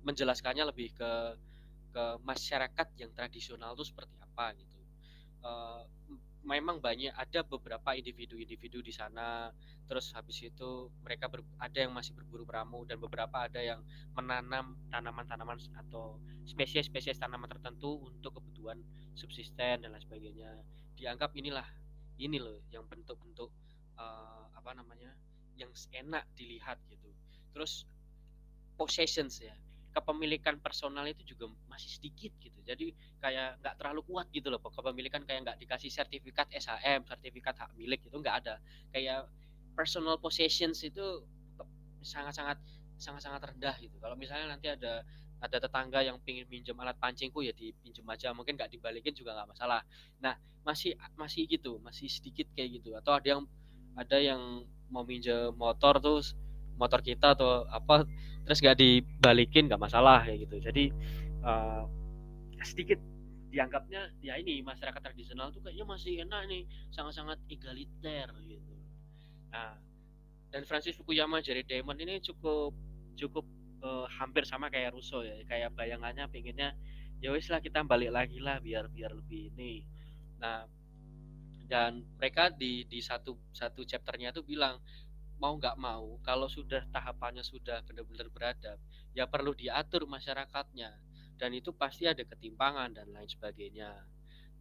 menjelaskannya lebih ke masyarakat yang tradisional itu seperti apa gitu. Uh, Memang banyak ada beberapa individu-individu di sana, terus habis itu mereka ada yang masih berburu peramu, dan beberapa ada yang menanam tanaman-tanaman atau spesies-spesies tanaman tertentu untuk kebutuhan subsisten dan lain sebagainya. Dianggap ini loh yang bentuk-bentuk apa namanya, yang enak dilihat gitu. Terus possessions ya, kepemilikan personal itu juga masih sedikit gitu, jadi kayak nggak terlalu kuat gitu loh kepemilikan, kayak nggak dikasih sertifikat SHM, sertifikat hak milik itu nggak ada. Kayak personal possessions itu sangat-sangat sangat-sangat rendah gitu. Kalau misalnya nanti ada tetangga yang pingin minjem alat pancingku, ya dipinjem aja, mungkin nggak dibalikin juga nggak masalah. Nah, masih masih gitu, masih sedikit kayak gitu. Atau ada yang mau minjem motor, terus motor kita atau apa, terus nggak dibalikin nggak masalah kayak gitu. Jadi uh, sedikit dianggapnya ya ini masyarakat tradisional tuh kayaknya masih enak nih, sangat-sangat egaliter gitu. Nah, dan Francis Fukuyama, Jerry Diamond ini cukup cukup hampir sama kayak Rousseau ya, kayak bayangannya pengennya ya wis lah kita balik lagi lah biar biar lebih ini. Nah, dan mereka di satu satu chapternya tuh bilang mau nggak mau kalau sudah tahapannya sudah benar-benar beradab, ya perlu diatur masyarakatnya, dan itu pasti ada ketimpangan dan lain sebagainya.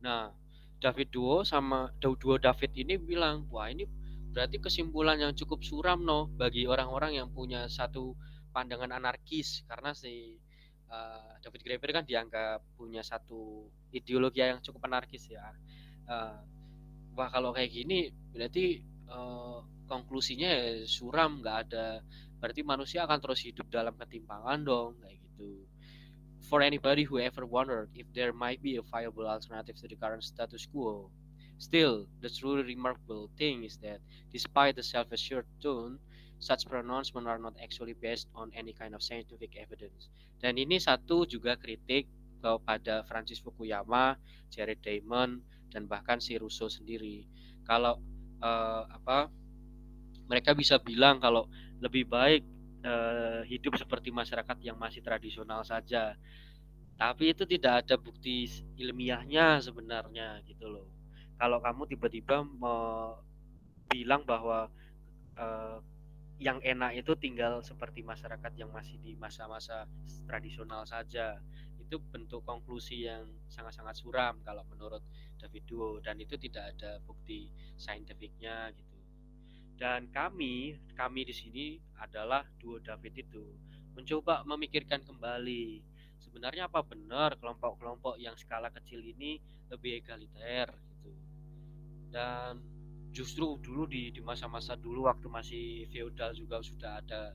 Nah, Duo David ini bilang, wah ini berarti kesimpulan yang cukup suram no bagi orang-orang yang punya satu pandangan anarkis, karena si David Graeber kan dianggap punya satu ideologi yang cukup anarkis ya. Uh, Wah kalau kayak gini berarti konklusinya ya suram, nggak ada, berarti manusia akan terus hidup dalam ketimpangan dong kayak gitu. For anybody who ever wondered if there might be a viable alternative to the current status quo, still the truly remarkable thing is that despite the self-assured tone, such pronouncements are not actually based on any kind of scientific evidence. Dan ini satu juga kritik kepada Francis Fukuyama, Jared Diamond, dan bahkan si Rousseau sendiri. Kalau apa, mereka bisa bilang kalau lebih baik hidup seperti masyarakat yang masih tradisional saja, tapi itu tidak ada bukti ilmiahnya sebenarnya gitu loh. Kalau kamu tiba-tiba bilang bahwa eh, yang enak itu tinggal seperti masyarakat yang masih di masa-masa tradisional saja, itu bentuk konklusi yang sangat-sangat suram kalau menurut David Duo, dan itu tidak ada bukti saintifiknya gitu. Dan kami di sini adalah Duo David itu mencoba memikirkan kembali, sebenarnya apa benar kelompok-kelompok yang skala kecil ini lebih egaliter gitu. Dan justru dulu di masa-masa dulu waktu masih feodal juga sudah ada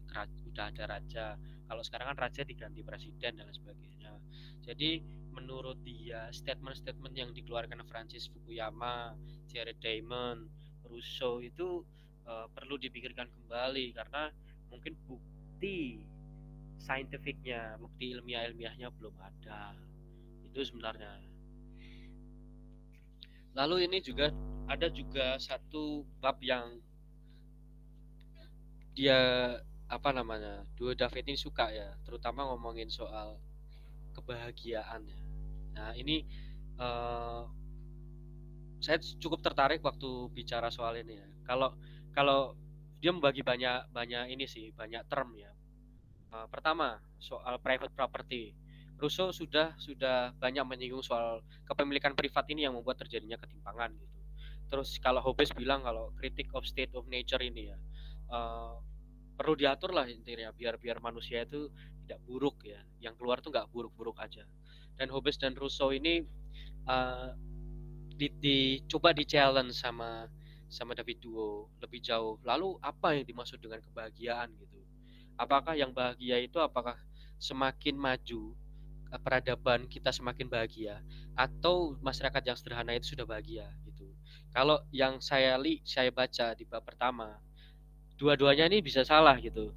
raja. Kalau sekarang kan raja diganti presiden dan lain sebagainya. Jadi menurut dia statement-statement yang dikeluarkan Francis Fukuyama, Jared Diamond, Rousseau itu perlu dipikirkan kembali, karena mungkin bukti scientificnya, bukti ilmiahnya belum ada. Itu sebenarnya. Lalu ini juga ada juga satu bab yang dia apa namanya, Dua David ini suka ya, terutama ngomongin soal kebahagiaan ya. Nah ini eh, saya cukup tertarik waktu bicara soal ini ya. Kalau kalau dia membagi banyak banyak ini sih, banyak term ya. Pertama soal private property. Rousseau sudah banyak menyinggung soal kepemilikan privat ini yang membuat terjadinya ketimpangan gitu. Terus kalau Hobbes bilang kalau critic of state of nature ini ya, eh, perlu diatur lah intinya biar biar manusia itu tidak buruk ya, yang keluar tuh nggak buruk-buruk aja. Dan Hobbes dan Rousseau ini eh, dicoba di challenge sama sama David Duo lebih jauh. Lalu apa yang dimaksud dengan kebahagiaan gitu? Apakah yang bahagia itu apakah semakin maju peradaban kita semakin bahagia atau masyarakat yang sederhana itu sudah bahagia gitu? Kalau yang saya baca di bab pertama, dua-duanya ini bisa salah gitu.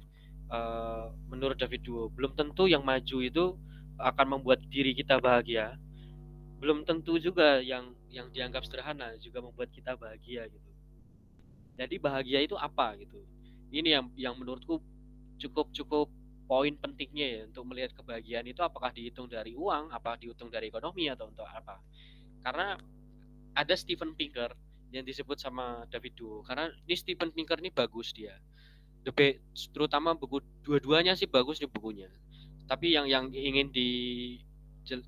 Menurut David Duo, belum tentu yang maju itu akan membuat diri kita bahagia, belum tentu juga yang dianggap sederhana juga membuat kita bahagia gitu. Jadi bahagia itu apa gitu? Ini yang menurutku cukup cukup poin pentingnya ya untuk melihat kebahagiaan itu apakah dihitung dari uang, apakah dihitung dari ekonomi atau untuk apa? Karena ada Steven Pinker yang disebut sama David Duo. Karena ini Steven Pinker ini bagus dia. Terutama buku dua-duanya sih bagus nih bukunya. Tapi yang ingin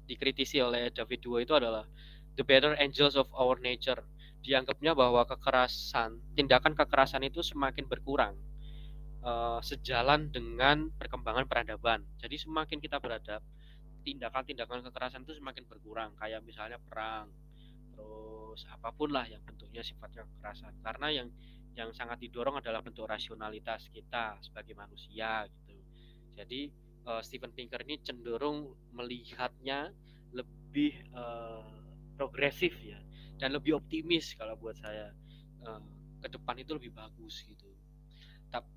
dikritisi oleh David Duo itu adalah The Better Angels of Our Nature. Dianggapnya bahwa tindakan kekerasan itu semakin berkurang sejalan dengan perkembangan peradaban. Jadi semakin kita beradab, tindakan-tindakan kekerasan itu semakin berkurang. Kayak misalnya perang, terus apapun lah yang bentuknya sifatnya kekerasan. Karena yang sangat didorong adalah bentuk rasionalitas kita sebagai manusia gitu. Jadi Steven Pinker ini cenderung melihatnya lebih progresif ya dan lebih optimis kalau buat saya, ke depan itu lebih bagus gitu.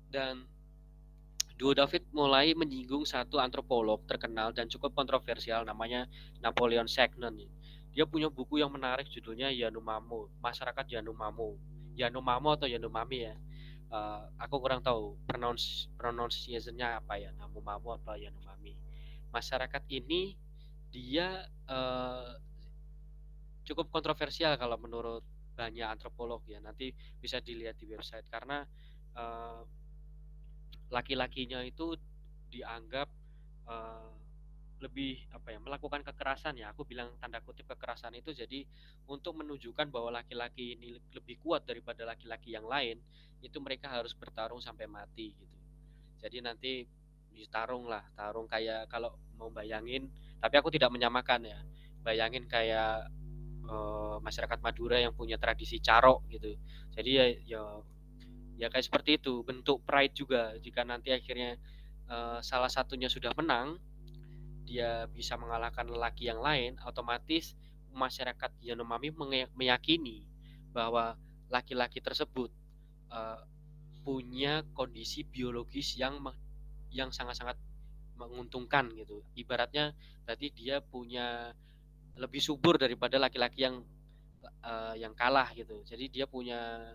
Dan Duo David mulai menyinggung satu antropolog terkenal dan cukup kontroversial namanya Napoleon Sagnon. Dia punya buku yang menarik judulnya Yanomamo, Masyarakat Yanomamo. Yanomamo atau Yanomami ya. Aku kurang tahu pronunciation-nya apa ya, Yanomamo apa Yanomami. Masyarakat ini dia cukup kontroversial kalau menurut banyak antropolog ya. Nanti bisa dilihat di website karena uh, laki-lakinya itu dianggap uh, lebih apa ya, melakukan kekerasan ya, aku bilang tanda kutip kekerasan itu jadi untuk menunjukkan bahwa laki-laki ini lebih kuat daripada laki-laki yang lain, itu mereka harus bertarung sampai mati gitu. Jadi nanti tarung kayak kalau mau bayangin, tapi aku tidak menyamakan ya, bayangin kayak masyarakat Madura yang punya tradisi carok gitu. Jadi ya kayak seperti itu, bentuk pride juga jika nanti akhirnya salah satunya sudah menang, dia bisa mengalahkan lelaki yang lain, otomatis masyarakat Yanomami meyakini bahwa laki-laki tersebut uh, punya kondisi biologis yang sangat-sangat menguntungkan gitu. Ibaratnya berarti dia punya lebih subur daripada laki-laki yang kalah gitu. Jadi dia punya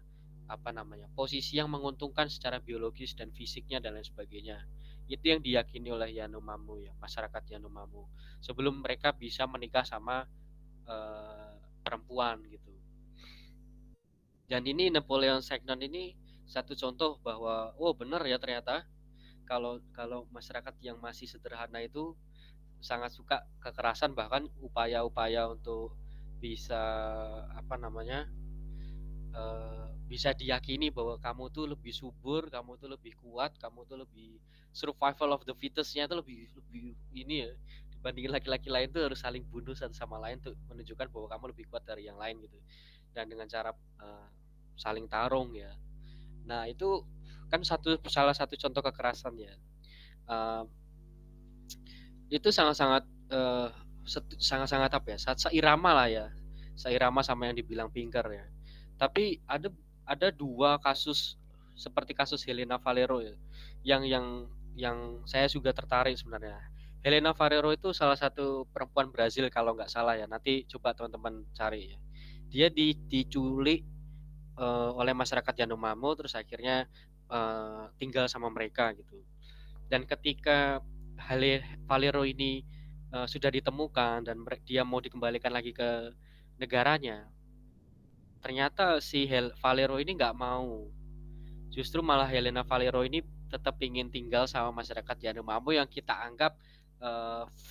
apa namanya, posisi yang menguntungkan secara biologis dan fisiknya dan lain sebagainya. Itu yang diyakini oleh Yanomamo ya, masyarakat Yanomamo. Sebelum mereka bisa menikah sama perempuan gitu. Dan ini Napoleon Sagnon ini satu contoh bahwa oh benar ya ternyata kalau kalau masyarakat yang masih sederhana itu sangat suka kekerasan, bahkan upaya-upaya untuk bisa apa namanya, bisa diyakini bahwa kamu tuh lebih subur, kamu tuh lebih kuat, kamu tuh lebih survival of the fittest-nya itu lebih lebih ini ya, dibandingin laki-laki lain tuh harus saling bunuh satu sama lain tuh menunjukkan bahwa kamu lebih kuat dari yang lain gitu. Dan dengan cara saling tarung ya. Nah itu kan salah satu contoh kekerasan ya. Uh, itu sangat-sangat sangat-sangat apa ya, seirama lah ya, seirama sama yang dibilang Pinker ya. Tapi ada dua kasus seperti kasus Helena Valero ya, yang yang saya juga tertarik sebenarnya. Helena Ferrero itu salah satu perempuan Brazil kalau nggak salah ya. Nanti coba teman-teman cari ya. Dia diculik oleh masyarakat Yanomamo terus akhirnya tinggal sama mereka gitu. Dan ketika Valero ini sudah ditemukan dan dia mau dikembalikan lagi ke negaranya, ternyata si Valero ini nggak mau. Justru malah Helena Valero ini tetap ingin tinggal sama masyarakat Yanomamo yang kita anggap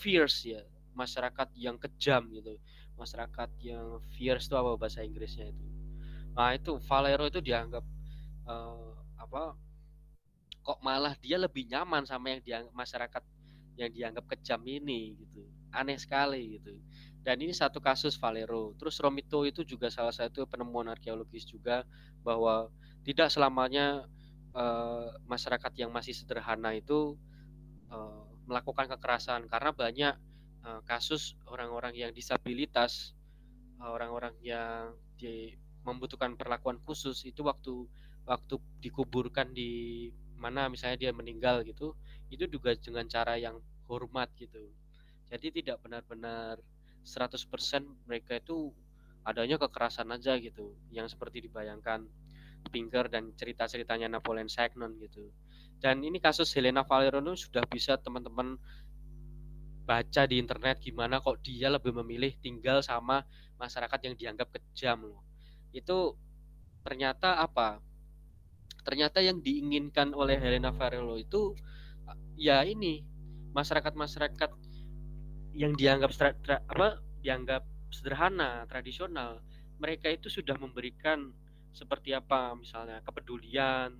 fierce ya, masyarakat yang kejam gitu, masyarakat yang fierce itu apa bahasa Inggrisnya itu. Nah itu Valero itu dianggap apa? Kok malah dia lebih nyaman sama yang masyarakat yang dianggap kejam ini gitu. Aneh sekali gitu. Dan ini satu kasus Valero. Terus Romito itu juga salah satu penemuan arkeologis juga bahwa tidak selamanya masyarakat yang masih sederhana itu melakukan kekerasan karena banyak kasus orang-orang yang disabilitas, orang-orang yang membutuhkan perlakuan khusus itu waktu waktu dikuburkan di mana misalnya dia meninggal gitu, itu juga dengan cara yang hormat gitu. Jadi tidak benar-benar 100% mereka itu adanya kekerasan aja gitu, yang seperti dibayangkan Pinker dan cerita-ceritanya Napoleon Sagnon gitu. Dan ini kasus Helena Valero sudah bisa teman-teman baca di internet gimana kok dia lebih memilih tinggal sama masyarakat yang dianggap kejam loh. Itu ternyata apa? Ternyata yang diinginkan oleh Helena Varelo itu ya ini masyarakat-masyarakat yang dianggap dianggap sederhana, tradisional. Mereka itu sudah memberikan seperti apa misalnya kepedulian,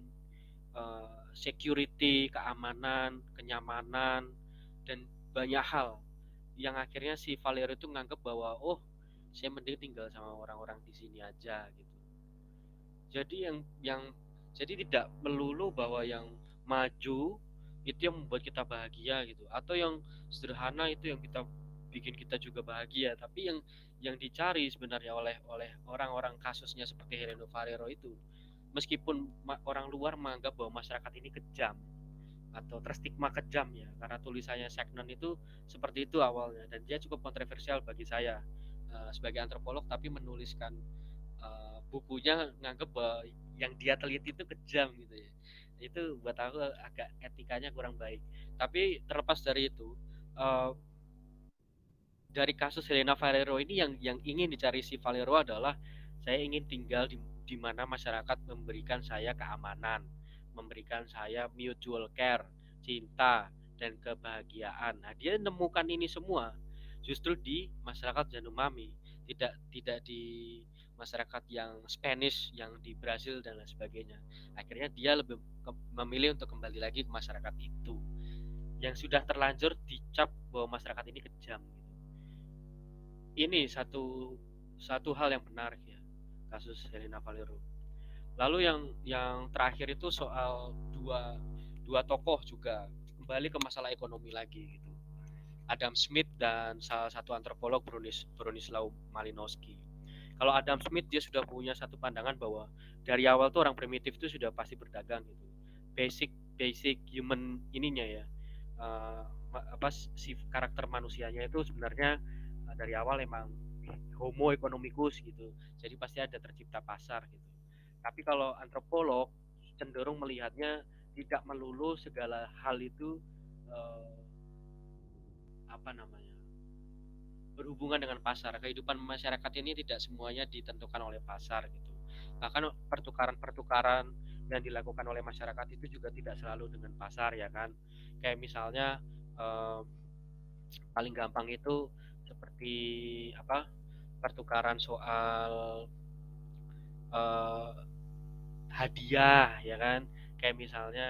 security, keamanan, kenyamanan dan banyak hal yang akhirnya si Valero itu nganggap bahwa oh saya mending tinggal sama orang-orang di sini aja gitu. Jadi yang jadi tidak melulu bahwa yang maju itu yang membuat kita bahagia gitu atau yang sederhana itu yang kita bikin kita juga bahagia, tapi yang dicari sebenarnya oleh orang-orang kasusnya seperti Heleno Valero itu, meskipun orang luar menganggap bahwa masyarakat ini kejam atau terstigma kejam ya karena tulisannya Sagnon itu seperti itu awalnya, dan dia cukup kontroversial bagi saya sebagai antropolog tapi menuliskan bukunya nganggep bahwa yang dia teliti itu kejam gitu ya. Itu buat aku agak etikanya kurang baik. Tapi terlepas dari itu, uh, dari kasus Helena Valero ini yang ingin dicari si Valero adalah saya ingin tinggal di mana masyarakat memberikan saya keamanan, memberikan saya mutual care, cinta dan kebahagiaan. Nah, dia menemukan ini semua justru di masyarakat Yanomami, tidak di masyarakat yang Spanish yang di Brasil dan lain sebagainya. Akhirnya dia lebih memilih untuk kembali lagi ke masyarakat itu yang sudah terlanjur dicap bahwa masyarakat ini kejam gitu. Ini satu hal yang menarik ya, kasus Helena Valero. Lalu yang terakhir itu soal dua dua tokoh juga, kembali ke masalah ekonomi lagi gitu. Adam Smith dan salah satu antropolog Bronislaw Malinowski. Kalau Adam Smith dia sudah punya satu pandangan bahwa dari awal tuh orang primitif itu sudah pasti berdagang gitu. Basic basic human ininya ya. Uh, apa si karakter manusianya itu sebenarnya dari awal emang homo economicus gitu. Jadi pasti ada tercipta pasar gitu. Tapi kalau antropolog cenderung melihatnya tidak melulu segala hal itu uh, apa namanya berhubungan dengan pasar. Kehidupan masyarakat ini tidak semuanya ditentukan oleh pasar gitu. Bahkan pertukaran-pertukaran yang dilakukan oleh masyarakat itu juga tidak selalu dengan pasar ya kan. Kayak misalnya eh, paling gampang itu seperti apa pertukaran soal eh, hadiah ya kan. Kayak misalnya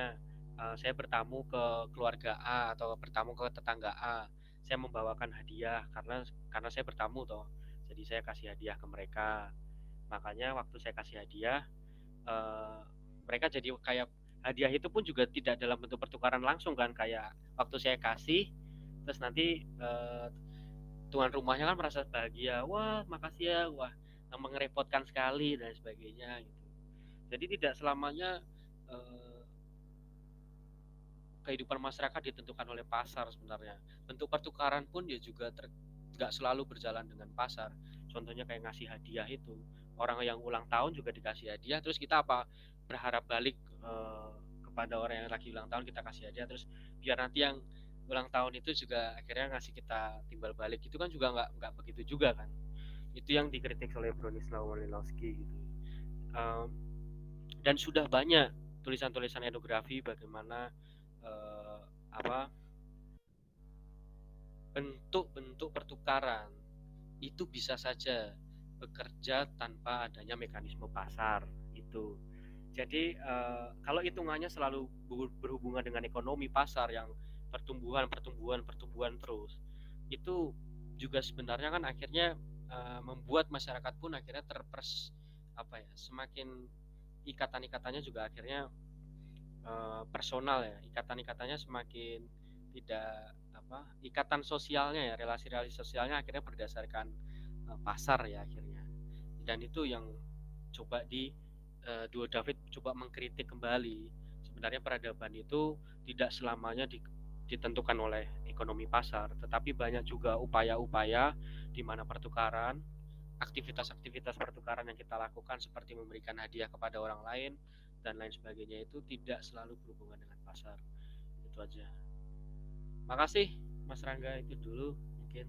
saya bertamu ke keluarga A atau bertamu ke tetangga A, saya membawakan hadiah karena saya bertamu toh, jadi saya kasih hadiah ke mereka. Makanya waktu saya kasih hadiah, eh, mereka jadi kayak hadiah itu pun juga tidak dalam bentuk pertukaran langsung kan, kayak waktu saya kasih terus nanti tuan rumahnya kan merasa bahagia, wah makasih ya, wah mengerepotkan sekali dan sebagainya gitu. Jadi tidak selamanya eh, kehidupan masyarakat ditentukan oleh pasar sebenarnya. Bentuk pertukaran pun ya juga nggak selalu berjalan dengan pasar. Contohnya kayak ngasih hadiah itu. Orang yang ulang tahun juga dikasih hadiah, terus kita apa berharap balik kepada orang yang lagi ulang tahun kita kasih hadiah, terus biar nanti yang ulang tahun itu juga akhirnya ngasih kita timbal balik. Itu kan juga nggak begitu juga kan. Itu yang dikritik oleh Bronislaw Malinowski gitu. Um, dan sudah banyak tulisan-tulisan etnografi bagaimana apa bentuk-bentuk pertukaran itu bisa saja bekerja tanpa adanya mekanisme pasar itu. Jadi kalau hitungannya selalu berhubungan dengan ekonomi pasar yang pertumbuhan terus, itu juga sebenarnya kan akhirnya membuat masyarakat pun akhirnya apa ya, semakin ikatan-ikatannya juga akhirnya personal ya, ikatan-ikatannya semakin tidak apa, ikatan sosialnya ya, relasi-relasi sosialnya akhirnya berdasarkan pasar ya akhirnya. Dan itu yang coba Duo David coba mengkritik kembali. Sebenarnya peradaban itu tidak selamanya ditentukan oleh ekonomi pasar, tetapi banyak juga upaya-upaya di mana pertukaran, aktivitas-aktivitas pertukaran yang kita lakukan seperti memberikan hadiah kepada orang lain dan lain sebagainya itu tidak selalu berhubungan dengan pasar. Itu aja. Makasih Mas Rangga, itu dulu mungkin.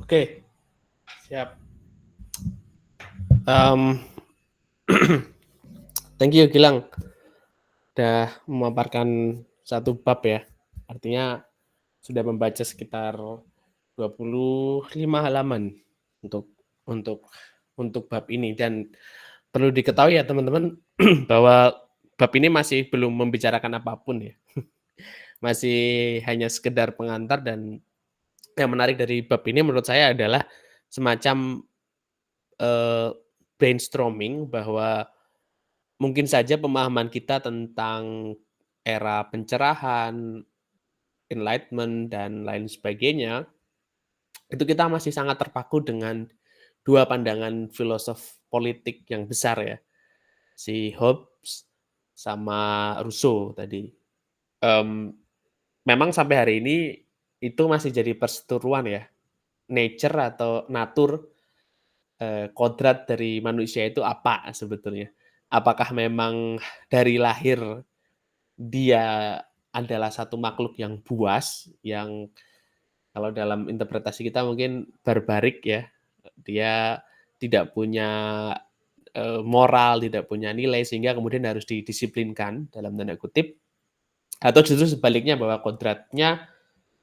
Oke, siap. Um, Thank you Gilang, udah memaparkan satu bab ya. Artinya sudah membaca sekitar 25 halaman untuk bab ini, dan perlu diketahui ya teman-teman bahwa bab ini masih belum membicarakan apapun ya. Masih hanya sekedar pengantar, dan yang menarik dari bab ini menurut saya adalah semacam brainstorming bahwa mungkin saja pemahaman kita tentang era pencerahan, enlightenment, dan lain sebagainya, itu kita masih sangat terpaku dengan dua pandangan filosof politik yang besar ya, si Hobbes sama Rousseau tadi. Memang sampai hari ini itu masih jadi perseteruan ya, nature atau natur, kodrat dari manusia itu apa sebetulnya? Apakah memang dari lahir dia adalah satu makhluk yang buas, yang kalau dalam interpretasi kita mungkin barbarik ya, dia tidak punya moral, tidak punya nilai, sehingga kemudian harus didisiplinkan dalam tanda kutip, atau justru sebaliknya bahwa kodratnya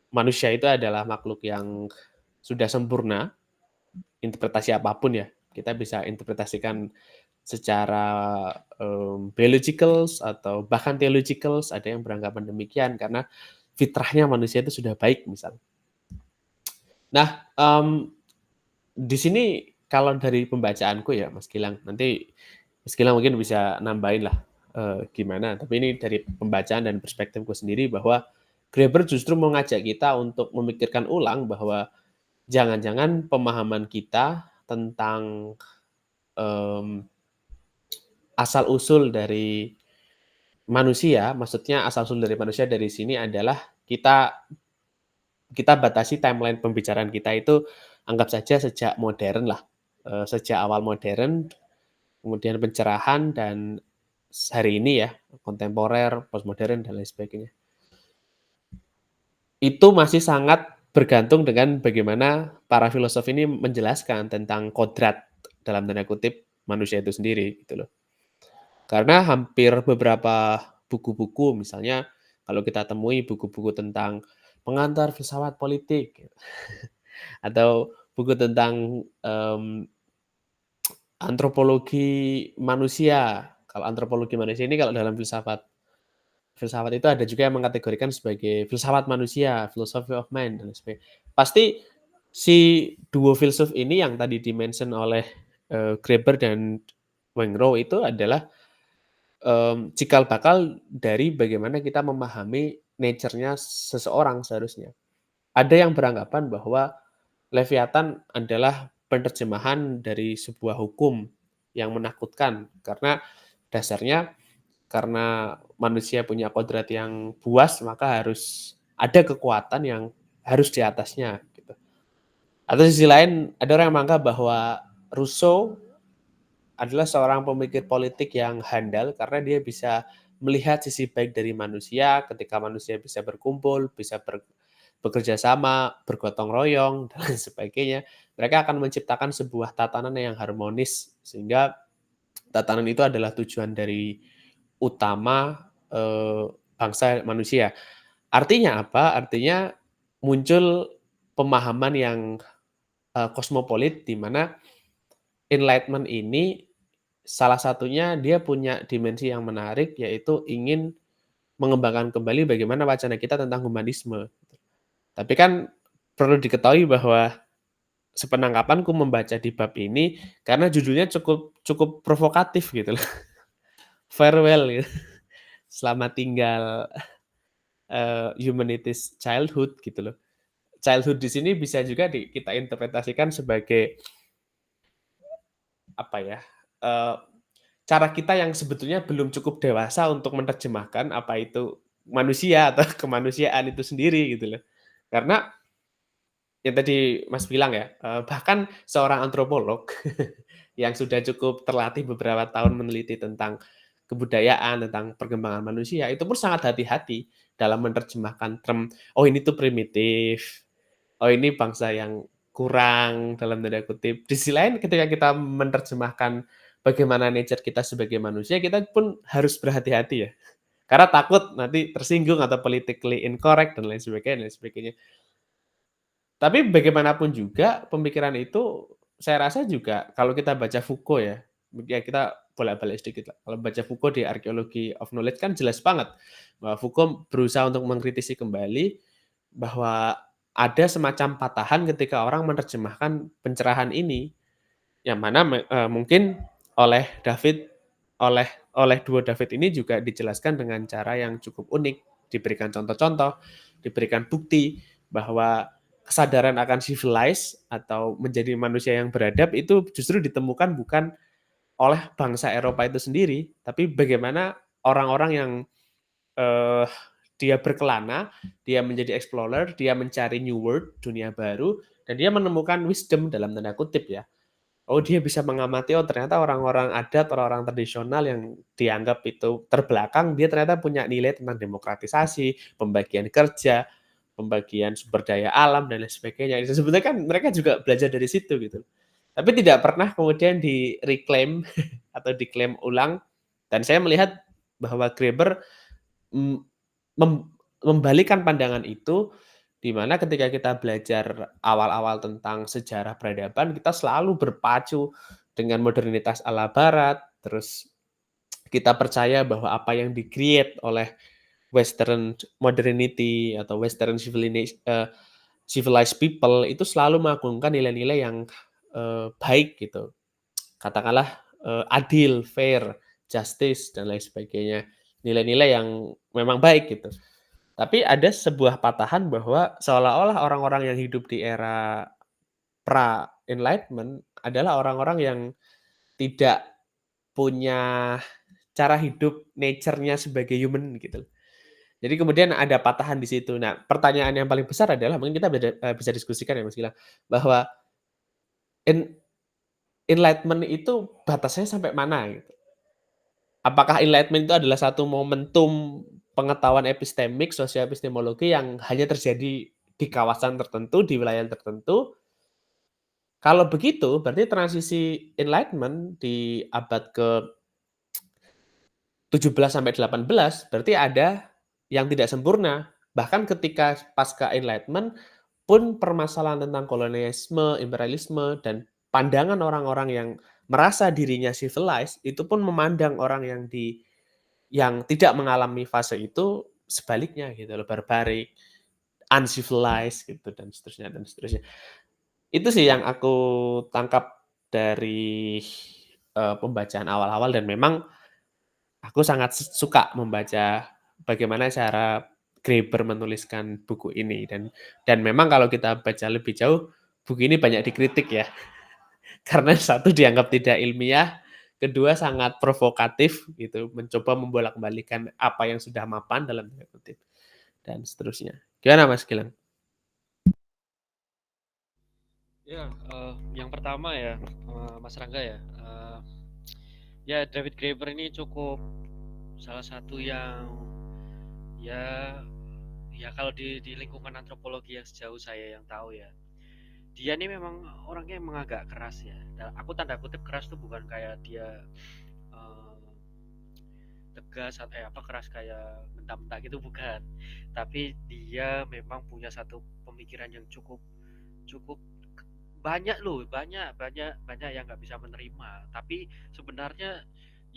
manusia itu adalah makhluk yang sudah sempurna, interpretasi apapun ya, kita bisa interpretasikan secara biologicals atau bahkan theologicals, ada yang beranggapan demikian karena fitrahnya manusia itu sudah baik misal. Nah, di sini kalau dari pembacaanku ya Mas Gilang, nanti Mas Gilang mungkin bisa nambahin lah gimana, tapi ini dari pembacaan dan perspektifku sendiri bahwa Graeber justru mengajak kita untuk memikirkan ulang bahwa jangan-jangan pemahaman kita tentang asal-usul dari manusia, maksudnya asal-usul dari manusia dari sini adalah kita batasi timeline pembicaraan kita itu anggap saja sejak modern lah, sejak awal modern, kemudian pencerahan, dan hari ini ya, kontemporer, postmodern, dan lain sebagainya. Itu masih sangat bergantung dengan bagaimana para filosof ini menjelaskan tentang kodrat dalam tanda kutip manusia itu sendiri gitu loh. Karena hampir beberapa buku-buku, misalnya kalau kita temui buku-buku tentang pengantar filsafat politik atau buku tentang antropologi manusia. Kalau antropologi manusia ini kalau dalam filsafat itu ada juga yang mengkategorikan sebagai filsafat manusia, philosophy of mind, dan sebagainya. Pasti si duo filsuf ini yang tadi dimention oleh Graeber dan Wengrow itu adalah cikal bakal dari bagaimana kita memahami nature-nya seseorang seharusnya. Ada yang beranggapan bahwa Leviathan adalah penerjemahan dari sebuah hukum yang menakutkan karena dasarnya karena manusia punya kodrat yang buas, maka harus ada kekuatan yang harus di atasnya, gitu. Atau sisi lain, ada orang yang menganggap bahwa Rousseau adalah seorang pemikir politik yang handal karena dia bisa melihat sisi baik dari manusia ketika manusia bisa berkumpul, bisa bekerja sama, bergotong royong, dan lain sebagainya. Mereka akan menciptakan sebuah tatanan yang harmonis sehingga tatanan itu adalah tujuan dari utama, bangsa manusia. Artinya apa? Artinya muncul pemahaman yang, kosmopolit di mana enlightenment ini salah satunya dia punya dimensi yang menarik, yaitu ingin mengembangkan kembali bagaimana wacana kita tentang humanisme. Tapi kan perlu diketahui bahwa sepenangkapanku membaca di bab ini karena judulnya cukup cukup provokatif gitu loh. Farewell gitu, selamat tinggal, humanity's childhood gitu loh. Childhood di sini bisa juga kita interpretasikan sebagai apa ya, eee, cara kita yang sebetulnya belum cukup dewasa untuk menerjemahkan apa itu manusia atau kemanusiaan itu sendiri gitu loh. Karena yang tadi Mas bilang ya, bahkan seorang antropolog yang sudah cukup terlatih beberapa tahun meneliti tentang kebudayaan, tentang perkembangan manusia, itu pun sangat hati-hati dalam menerjemahkan term, "Oh ini tuh primitif, oh ini bangsa yang kurang," dalam tanda kutip. Di sisi lain ketika kita menerjemahkan bagaimana nature kita sebagai manusia, kita pun harus berhati-hati ya, karena takut nanti tersinggung atau politically incorrect dan lain sebagainya. Tapi bagaimanapun juga pemikiran itu saya rasa juga kalau kita baca Foucault ya, ya kita bolak-balik sedikit lah. Kalau baca Foucault di Archaeology of Knowledge kan jelas banget bahwa Foucault berusaha untuk mengkritisi kembali bahwa ada semacam patahan ketika orang menerjemahkan pencerahan ini, yang mana mungkin oleh David oleh oleh duo David ini juga dijelaskan dengan cara yang cukup unik, diberikan contoh-contoh, diberikan bukti bahwa kesadaran akan civilized atau menjadi manusia yang beradab itu justru ditemukan bukan oleh bangsa Eropa itu sendiri, tapi bagaimana orang-orang yang, eee, dia berkelana, dia menjadi explorer, dia mencari new world, dunia baru, dan dia menemukan wisdom dalam tanda kutip ya. Oh, dia bisa mengamati, oh ternyata orang-orang adat, orang-orang tradisional yang dianggap itu terbelakang, dia ternyata punya nilai tentang demokratisasi, pembagian kerja, pembagian sumber daya alam, dan lain sebagainya. Itu sebenarnya kan mereka juga belajar dari situ gitu. Tapi tidak pernah kemudian di-reclaim atau diklaim ulang, dan saya melihat bahwa Graeber, mmm, mem membalikan pandangan itu, di mana ketika kita belajar awal-awal tentang sejarah peradaban, kita selalu berpacu dengan modernitas ala barat, terus kita percaya bahwa apa yang di-create oleh western modernity atau western civilized people itu selalu mengagungkan nilai-nilai yang, baik gitu. Katakanlah, adil, fair, justice, dan lain sebagainya. Nilai-nilai yang memang baik gitu. Tapi ada sebuah patahan bahwa seolah-olah orang-orang yang hidup di era pra-enlightenment adalah orang-orang yang tidak punya cara hidup nature-nya sebagai human gitu. Jadi kemudian ada patahan di situ. Nah, pertanyaan yang paling besar adalah mungkin kita bisa diskusikan ya Mas Gilang, bahwa en enlightenment itu batasnya sampai mana gitu. Apakah enlightenment itu adalah satu momentum pengetahuan epistemik, sosio-epistemologi yang hanya terjadi di kawasan tertentu, di wilayah tertentu? Kalau begitu, berarti transisi enlightenment di abad ke-17 sampai 18 berarti ada yang tidak sempurna. Bahkan ketika pasca enlightenment pun permasalahan tentang kolonialisme, imperialisme, dan pandangan orang-orang yang merasa dirinya civilized, itu pun memandang orang yang tidak mengalami fase itu sebaliknya gitu loh, barbaric, uncivilized gitu dan seterusnya dan seterusnya. Itu sih yang aku tangkap dari, pembacaan awal-awal dan memang aku sangat suka membaca bagaimana cara Graeber menuliskan buku ini dan memang kalau kita baca lebih jauh, buku ini banyak dikritik ya. Karena satu dianggap tidak ilmiah, kedua sangat provokatif gitu, mencoba membolak-balikan apa yang sudah mapan dalam tanda kutip, dan seterusnya. Gimana Mas Gilang? Ya, yang pertama ya, Mas Rangga ya, ya David Graeber ini cukup salah satu yang ya ya kalau di lingkungan antropologi yang sejauh saya yang tahu ya, dia ini memang orangnya emang agak keras ya. Aku tanda kutip keras tuh bukan kayak dia eh, tegas atau apa keras kayak mentah-mentah gitu bukan. Tapi dia memang punya satu pemikiran yang cukup cukup banyak loh, banyak banyak banyak yang nggak bisa menerima. Tapi sebenarnya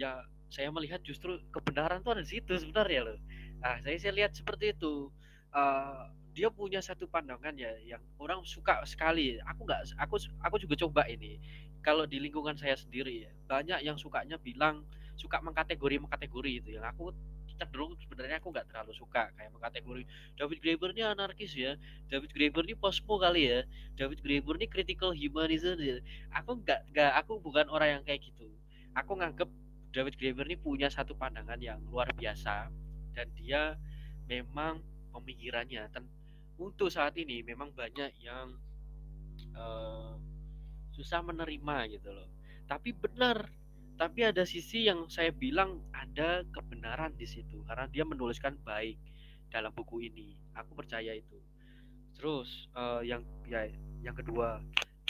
ya saya melihat justru kebenaran tuh ada di situ sebenarnya loh. Nah, saya lihat seperti itu. Eh, dia punya satu pandangan ya yang orang suka sekali. Aku juga coba ini. Kalau di lingkungan saya sendiri ya, banyak yang sukanya bilang suka mengkategori itu. Yang aku cenderung sebenarnya aku nggak terlalu suka kayak mengkategori David Graeber ini anarkis ya, David Graeber ini posmo kali ya, David Graeber ini critical humanism ya. Aku bukan orang yang kayak gitu. Aku nganggep David Graeber ini punya satu pandangan yang luar biasa dan dia memang pemikirannya untuk saat ini memang banyak yang eh, susah menerima gitu loh. Tapi benar, tapi ada sisi yang saya bilang ada kebenaran di situ karena dia menuliskan baik dalam buku ini. Aku percaya itu. Terus yang kedua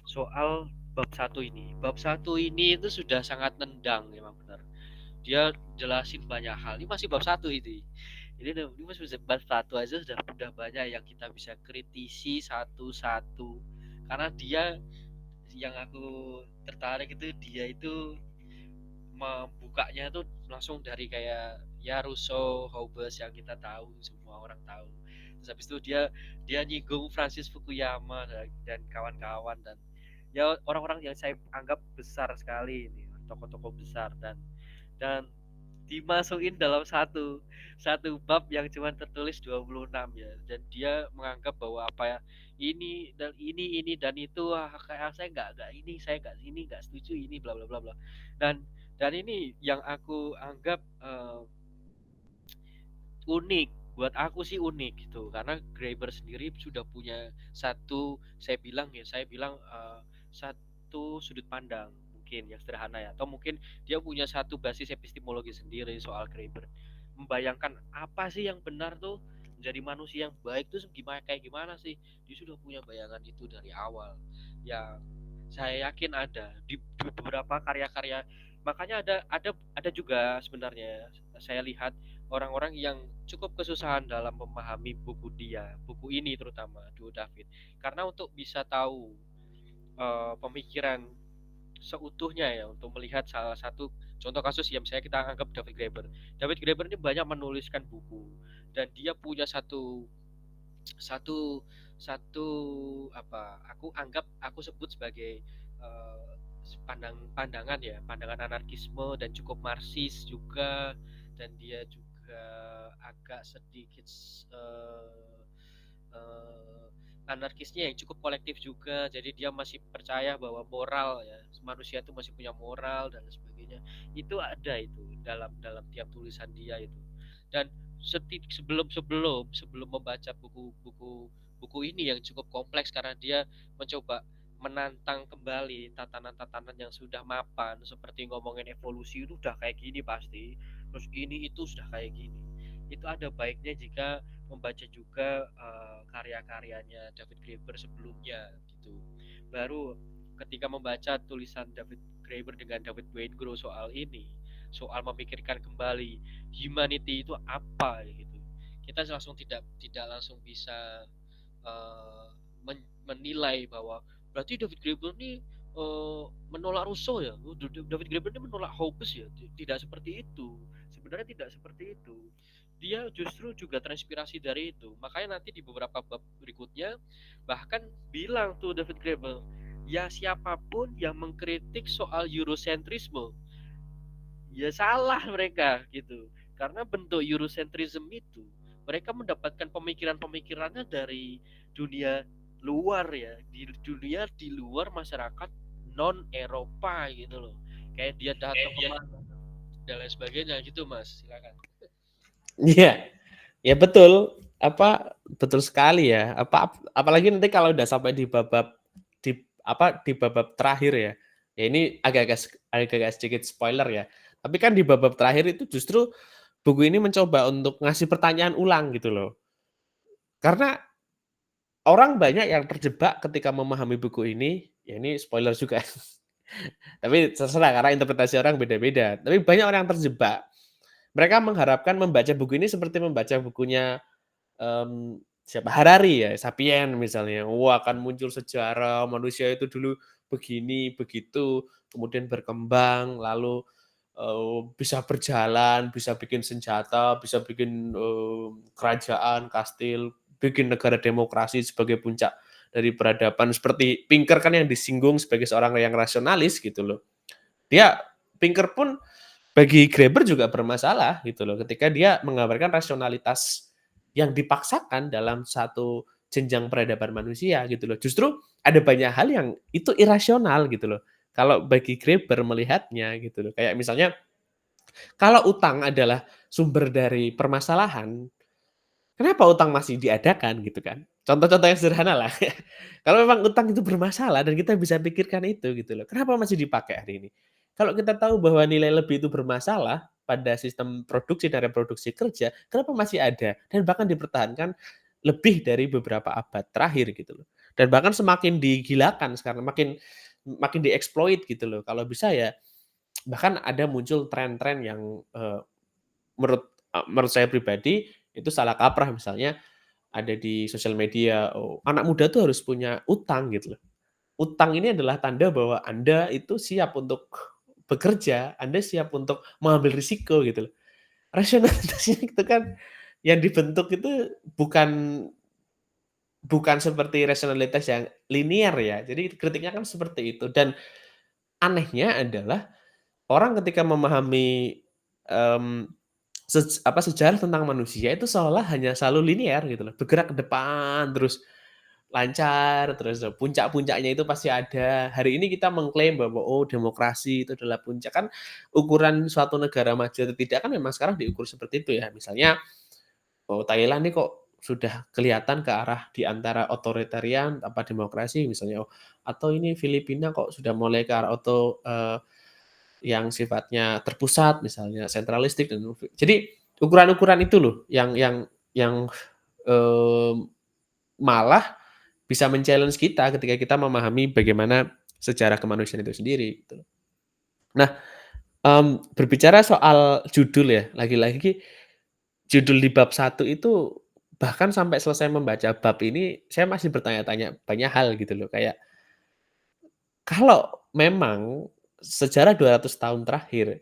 soal bab satu ini. Bab satu ini itu sudah sangat nendang memang benar. Dia jelasin banyak hal. Ini masih bab satu ini. Ini masih bab satu aja sudah banyak yang kita bisa kritisi satu-satu. Karena dia yang aku tertarik itu dia itu membukanya itu langsung dari kayak ya Rousseau, Hobbes yang kita tahu semua orang tahu. Terus habis itu dia nyinggung Francis Fukuyama dan kawan-kawan dan ya orang-orang yang saya anggap besar sekali ini tokoh-tokoh besar dan dimasukin dalam satu satu bab yang cuma tertulis 26 ya dan dia menganggap bahwa apa ya ini dan itu kayak saya nggak ini saya nggak ini nggak setuju ini bla bla bla bla dan dan ini yang aku anggap unik buat aku sih unik gitu karena Graeber sendiri sudah punya satu saya bilang satu sudut pandang mungkin yang sederhana ya atau mungkin dia punya satu basis epistemologi sendiri soal Graeber membayangkan apa sih yang benar tuh menjadi manusia yang baik tuh gimana kayak gimana sih dia sudah punya bayangan itu dari awal ya saya yakin ada di beberapa karya-karya makanya ada juga sebenarnya saya lihat orang-orang yang cukup kesusahan dalam memahami buku ini terutama Duo David. Karena untuk bisa tahu pemikiran seutuhnya ya, untuk melihat salah satu contoh kasus yang saya kita anggap David Graeber. David Graeber ini banyak menuliskan buku dan dia punya satu satu satu apa aku sebut sebagai eh, pandangan ya pandangan anarkisme dan cukup marxis juga dan dia juga agak sedikit eh, eh, anarkisnya yang cukup kolektif juga jadi dia masih percaya bahwa moral ya manusia itu masih punya moral dan sebagainya itu ada itu dalam dalam tiap tulisan dia itu dan sebelum membaca buku ini yang cukup kompleks karena dia mencoba menantang kembali tatanan-tatanan yang sudah mapan seperti ngomongin evolusi itu udah kayak gini pasti terus ini itu sudah kayak gini itu ada baiknya jika membaca juga karya-karyanya David Graeber sebelumnya gitu baru ketika membaca tulisan David Graeber dengan David Waingro soal ini soal memikirkan kembali humanity itu apa gitu kita langsung tidak tidak langsung bisa uh, menilai bahwa berarti David Graeber ini menolak Rousseau ya David Graeber ini menolak Hobbes ya tidak seperti itu sebenarnya tidak seperti itu dia justru juga terinspirasi dari itu makanya nanti di beberapa bab berikutnya bahkan bilang tuh David Graeber ya siapapun yang mengkritik soal Eurocentrisme ya salah mereka gitu karena bentuk Eurocentrism itu mereka mendapatkan pemikiran-pemikirannya dari dunia luar ya di dunia di luar masyarakat non Eropa gitu loh. Kayak dia datang kemana dan lain sebagainya gitu Mas. Silakan. Iya, ya betul. Betul sekali ya. Apalagi nanti kalau udah sampai di babak terakhir ya. Ya ini agak sedikit spoiler ya. Tapi kan di babak terakhir itu justru buku ini mencoba untuk ngasih pertanyaan ulang gitu loh. Karena orang banyak yang terjebak ketika memahami buku ini, ya ini spoiler juga. Tapi terserah karena interpretasi orang beda-beda. Tapi banyak orang yang terjebak. Mereka mengharapkan membaca buku ini seperti membaca bukunya siapa Harari ya, Sapien misalnya. Wah, akan muncul sejarah manusia itu dulu begini, begitu, kemudian berkembang, lalu bisa berjalan, bisa bikin senjata, bisa bikin kerajaan, kastil, bikin negara demokrasi sebagai puncak dari peradaban. Seperti Pinker kan yang disinggung sebagai seorang yang rasionalis gitu loh. Pinker pun bagi Graeber juga bermasalah gitu loh, ketika dia menggambarkan rasionalitas yang dipaksakan dalam satu jenjang peradaban manusia gitu loh. Justru ada banyak hal yang itu irasional gitu loh, kalau bagi Graeber melihatnya gitu loh. Kayak misalnya, kalau utang adalah sumber dari permasalahan, kenapa utang masih diadakan gitu kan? Contoh-contoh yang sederhana lah. Kalau memang utang itu bermasalah dan kita bisa pikirkan itu gitu loh, kenapa masih dipakai hari ini? Kalau kita tahu bahwa nilai lebih itu bermasalah pada sistem produksi dan reproduksi kerja, kenapa masih ada dan bahkan dipertahankan lebih dari beberapa abad terakhir gitu loh. Dan bahkan semakin digilakan sekarang, makin makin dieksploit gitu loh. Kalau bisa ya bahkan ada muncul tren-tren yang, menurut saya pribadi itu salah kaprah, misalnya ada di sosial media, oh, anak muda tuh harus punya utang gitu loh. Utang ini adalah tanda bahwa Anda itu siap untuk bekerja, Anda siap untuk mengambil risiko gitu loh. Rasionalitasnya itu kan yang dibentuk itu bukan bukan seperti rasionalitas yang linier ya. Jadi kritiknya kan seperti itu, dan anehnya adalah orang ketika memahami, mmm, sejarah tentang manusia itu seolah hanya selalu linear gitu loh, bergerak ke depan terus lancar, terus puncak-puncaknya itu pasti ada. Hari ini kita mengklaim bahwa, oh, demokrasi itu adalah puncak, kan ukuran suatu negara maju atau tidak kan memang sekarang diukur seperti itu ya. Misalnya, oh, Thailand nih kok sudah kelihatan ke arah di antara otoritarian apa demokrasi misalnya, oh, atau ini Filipina kok sudah mulai ke arah yang sifatnya terpusat misalnya, sentralistik dan jadi ukuran-ukuran itu loh yang, eee, malah bisa men-challenge kita ketika kita memahami bagaimana sejarah kemanusiaan itu sendiri gitu. Nah, berbicara soal judul ya, lagi-lagi judul di bab satu itu bahkan sampai selesai membaca bab ini saya masih bertanya-tanya banyak hal gitu loh, kayak kalau memang sejarah 200 tahun terakhir,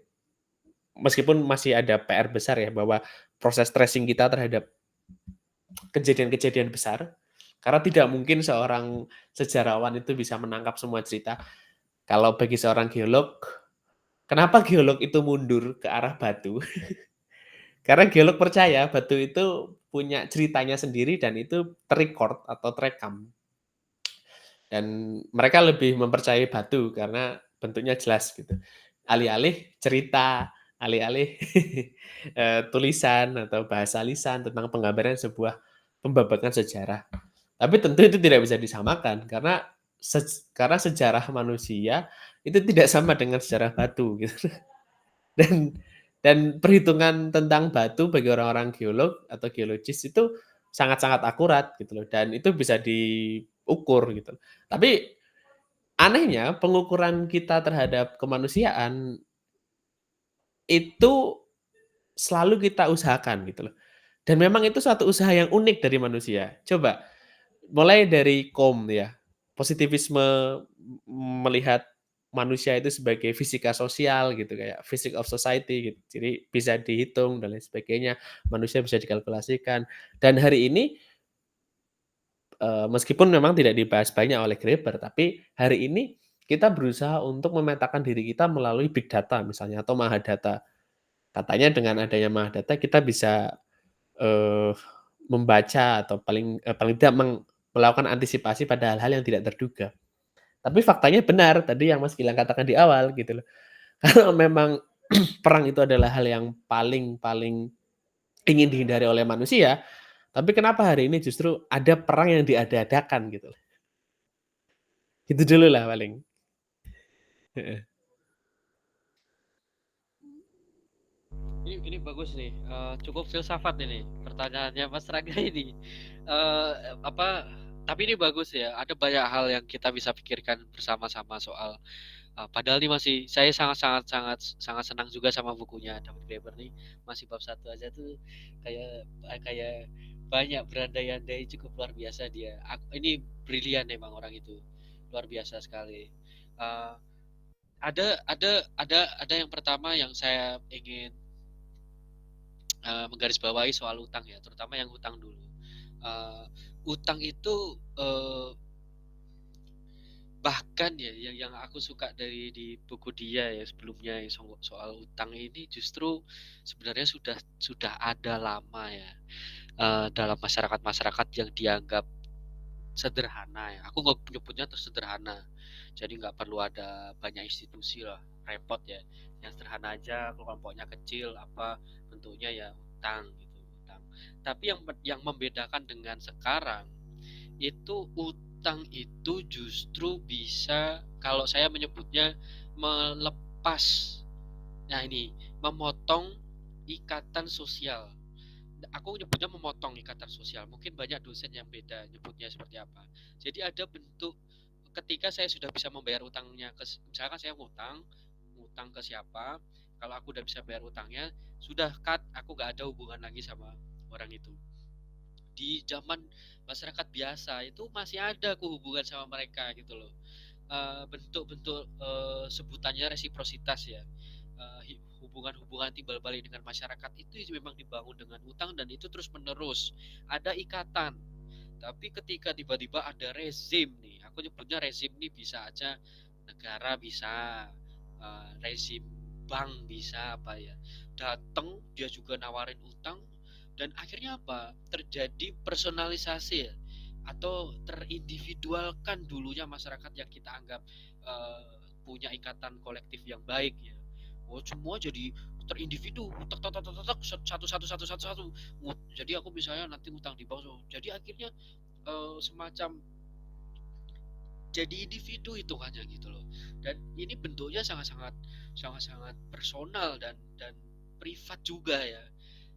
meskipun masih ada PR besar ya, bahwa proses tracing kita terhadap kejadian-kejadian besar, karena tidak mungkin seorang sejarawan itu bisa menangkap semua cerita. Kalau bagi seorang geolog, kenapa geolog itu mundur ke arah batu? Karena geolog percaya batu itu punya ceritanya sendiri dan itu atau terekam. Dan mereka lebih mempercayai batu karena bentuknya jelas gitu. Alih-alih cerita, alih-alih tulisan atau bahasa lisan tentang penggambaran sebuah pembabakan sejarah. Tapi tentu itu tidak bisa disamakan karena sejarah manusia itu tidak sama dengan sejarah batu gitu. Dan perhitungan tentang batu bagi orang-orang geolog atau geologis itu sangat-sangat akurat gitu loh, dan itu bisa diukur gitu. Tapi anehnya pengukuran kita terhadap kemanusiaan itu selalu kita usahakan gitu loh, dan memang itu suatu usaha yang unik dari manusia. Coba mulai dari ya, positivisme melihat manusia itu sebagai fisika sosial gitu, kayak physics of society gitu. Jadi bisa dihitung dan lain sebagainya, manusia bisa dikalkulasikan. Dan hari ini, meskipun memang tidak dibahas banyak oleh Graeber, tapi hari ini kita berusaha untuk memetakan diri kita melalui big data misalnya atau mahadata. Katanya dengan adanya mahadata kita bisa, eee, membaca atau paling tidak melakukan antisipasi pada hal-hal yang tidak terduga. Tapi faktanya benar tadi yang Mas Gilang katakan di awal gitu loh. Kalau memang perang itu adalah hal yang paling paling ingin dihindari oleh manusia, tapi kenapa hari ini justru ada perang yang diada-adakan gitu loh. Itu dulu lah paling. Heeh. Ini bagus nih, cukup filsafat ini pertanyaannya Mas Raga ini. Apa, tapi ini bagus ya, ada banyak hal yang kita bisa pikirkan bersama-sama soal, padahal ini masih saya sangat sangat sangat sangat senang juga sama bukunya David Graeber nih, masih bab satu aja tuh kayak kayak banyak berandai-andai cukup luar biasa dia. Ini brilian emang orang itu, luar biasa sekali. Eee, ada yang pertama yang saya ingin menggarisbawahi soal utang ya, terutama yang utang dulu. Utang itu bahkan ya yang aku suka dari di buku dia ya sebelumnya yang soal utang ini justru sebenarnya sudah ada lama ya dalam masyarakat-masyarakat yang dianggap sederhana ya. Aku nggak nyebutnya tuh sederhana. Jadi nggak perlu ada banyak institusi lah, repot ya. Yang sederhana aja, kelompoknya kecil, apa bentuknya ya utang gitu, utang. Tapi yang membedakan dengan sekarang itu utang itu justru bisa kalau saya menyebutnya melepas. Nah ini memotong ikatan sosial. Aku nyebutnya memotong ikatan sosial. Mungkin banyak dosen yang beda nyebutnya seperti apa. Jadi ada bentuk ketika saya sudah bisa membayar utangnya ke misalkan saya ngutang ke siapa, kalau aku udah bisa bayar utangnya, sudah cut, aku gak ada hubungan lagi sama orang itu. Di zaman masyarakat biasa itu masih ada aku hubungan sama mereka gitu loh. Bentuk-bentuk sebutannya resiprositas ya. Hubungan-hubungan timbal balik dengan masyarakat itu memang dibangun dengan utang dan itu terus menerus ada ikatan. Tapi ketika tiba-tiba ada rezim nih, aku nyebutnya rezim nih bisa aja negara bisa, rezim bank bisa apa ya, datang dia juga nawarin utang dan akhirnya apa? Terjadi personalisasi ya, atau terindividualkan dulunya masyarakat yang kita anggap punya ikatan kolektif yang baik ya. Oh, semua jadi terindividu, tak tak tak tak satu satu satu satu satu. Jadi aku misalnya nanti utang di bank, jadi akhirnya semacam jadi individu hitungannya gitu loh. Dan ini bentuknya sangat sangat sangat sangat personal dan privat juga ya.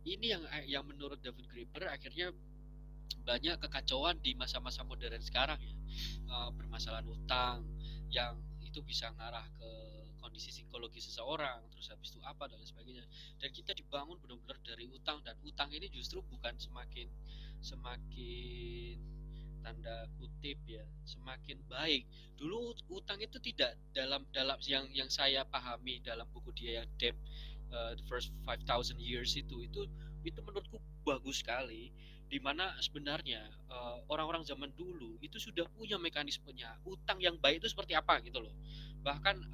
Ini yang menurut David Graeber akhirnya banyak kekacauan di masa-masa modern sekarang ya. Permasalahan utang yang itu bisa ngarah ke kondisi psikologi seseorang, terus habis itu apa dan sebagainya. Dan kita dibangun benar-benar dari utang dan utang ini justru bukan semakin semakin tanda kutip ya semakin baik. Dulu utang itu tidak dalam dalam yang saya pahami dalam buku dia yang Debt, the first 5,000 years itu menurutku bagus sekali, di mana sebenarnya orang-orang zaman dulu itu sudah punya mekanismenya utang yang baik itu seperti apa gitu loh. Bahkan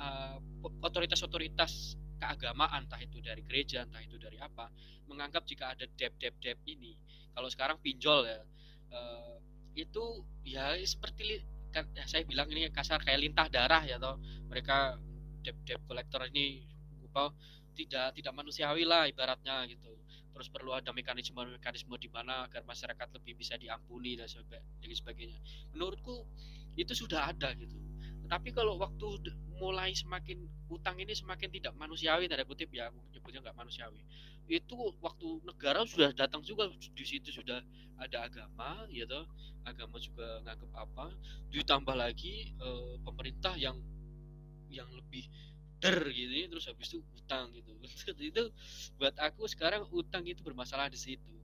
otoritas-otoritas keagamaan entah itu dari gereja entah itu dari apa menganggap jika ada debt ini, kalau sekarang pinjol ya, eh, itu ya seperti kan ya saya bilang ini kasar kayak lintah darah ya toh, mereka debt collector ini apa tidak manusiawi lah ibaratnya gitu. Terus perlu ada mekanisme di mana agar masyarakat lebih bisa diampuni dan sebagainya. Menurutku itu sudah ada gitu. Tapi kalau waktu mulai semakin utang ini semakin tidak manusiawi tanda kutip ya, aku nyebutnya nggak manusiawi. Itu waktu negara sudah datang juga di situ sudah ada agama gitu, agama juga nganggap apa, ditambah lagi pemerintah yang lebih gitu ya, terus habis itu utang gitu. Itu buat aku sekarang utang itu bermasalah di situ.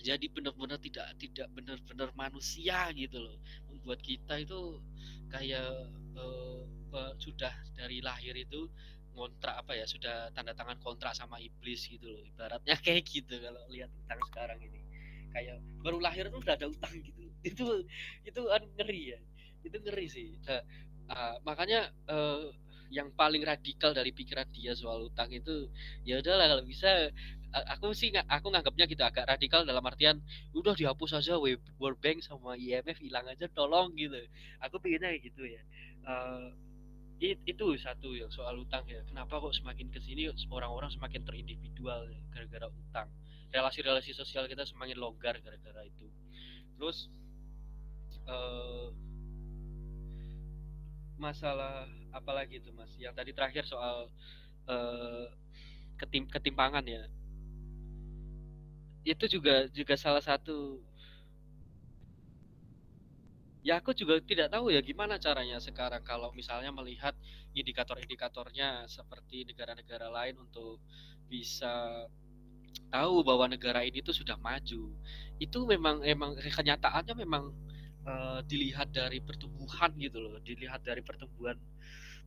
Jadi benar-benar tidak benar-benar manusia gitu loh. Membuat kita itu kayak sudah dari lahir itu ngontrak apa ya, sudah tanda tangan kontrak sama iblis gitu loh. Ibaratnya kayak gitu kalau lihat utang sekarang ini. Kayak baru lahir tuh udah ada utang gitu. Itu ngeri ya. Itu ngeri sih. Nah, makanya yang paling radikal dari pikiran dia soal utang itu ya udahlah kalau bisa aku sih aku nganggapnya gitu agak radikal dalam artian udah dihapus aja World Bank sama IMF hilang aja tolong gitu. Aku pengennya kayak gitu ya. Eh, itu satu yang soal utang ya. Kenapa kok semakin kesini orang-orang semakin terindividual ya, gara-gara utang. Relasi-relasi sosial kita semakin longgar gara-gara itu. Terus eh, masalah apalagi itu mas? Yang tadi terakhir soal eh, ketimpangan ya. Itu juga juga salah satu. Ya aku juga tidak tahu ya gimana caranya sekarang kalau misalnya melihat indikator-indikatornya seperti negara-negara lain untuk bisa tahu bahwa negara ini tuh sudah maju. Itu memang kenyataannya memang dilihat dari pertumbuhan gitu loh, dilihat dari pertumbuhan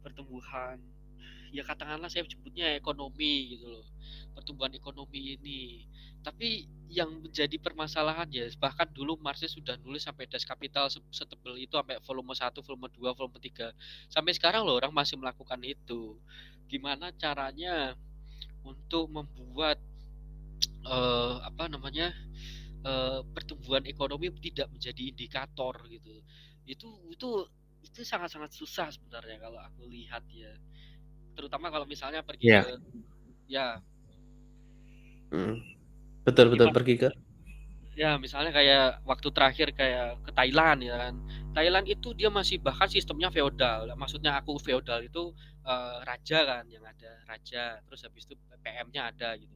pertumbuhan ya katakanlah saya sebutnya ekonomi gitu loh, pertumbuhan ekonomi ini. Tapi yang menjadi permasalahan ya bahkan dulu Marx sudah nulis sampai Das Kapital setebel itu sampai volume 1, volume 2, volume 3. Sampai sekarang loh orang masih melakukan itu. Gimana caranya untuk membuat apa namanya pertumbuhan ekonomi tidak menjadi indikator gitu. Itu sangat-sangat susah sebenarnya kalau aku lihat ya. Terutama kalau misalnya pergi Iya. ke ya Betul betul gimana pergi ke. ya misalnya kayak waktu terakhir kayak ke Thailand ya kan. Thailand itu dia masih bahkan sistemnya feodal. Maksudnya aku feodal itu raja kan yang ada raja. Terus habis itu PM-nya ada gitu.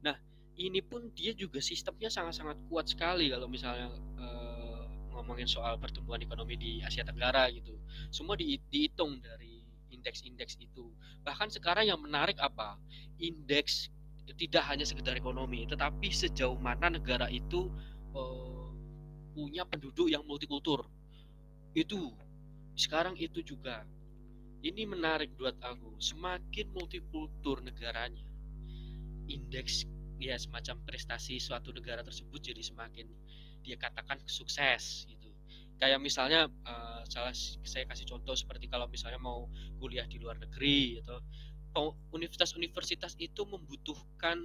Nah, ini pun dia juga sistemnya sangat-sangat kuat sekali kalau misalnya ngomongin soal pertumbuhan ekonomi di Asia Tenggara gitu. Semua dihitung dari indeks-indeks itu. Bahkan sekarang yang menarik apa? Indeks tidak hanya sekedar ekonomi, tetapi sejauh mana negara itu punya penduduk yang multikultur. Itu sekarang itu juga. Ini menarik buat aku. Semakin multikultur negaranya, indeks ya semacam prestasi suatu negara tersebut jadi semakin dia katakan sukses gitu. Kayak misalnya saya kasih contoh seperti kalau misalnya mau kuliah di luar negeri atau universitas-universitas itu membutuhkan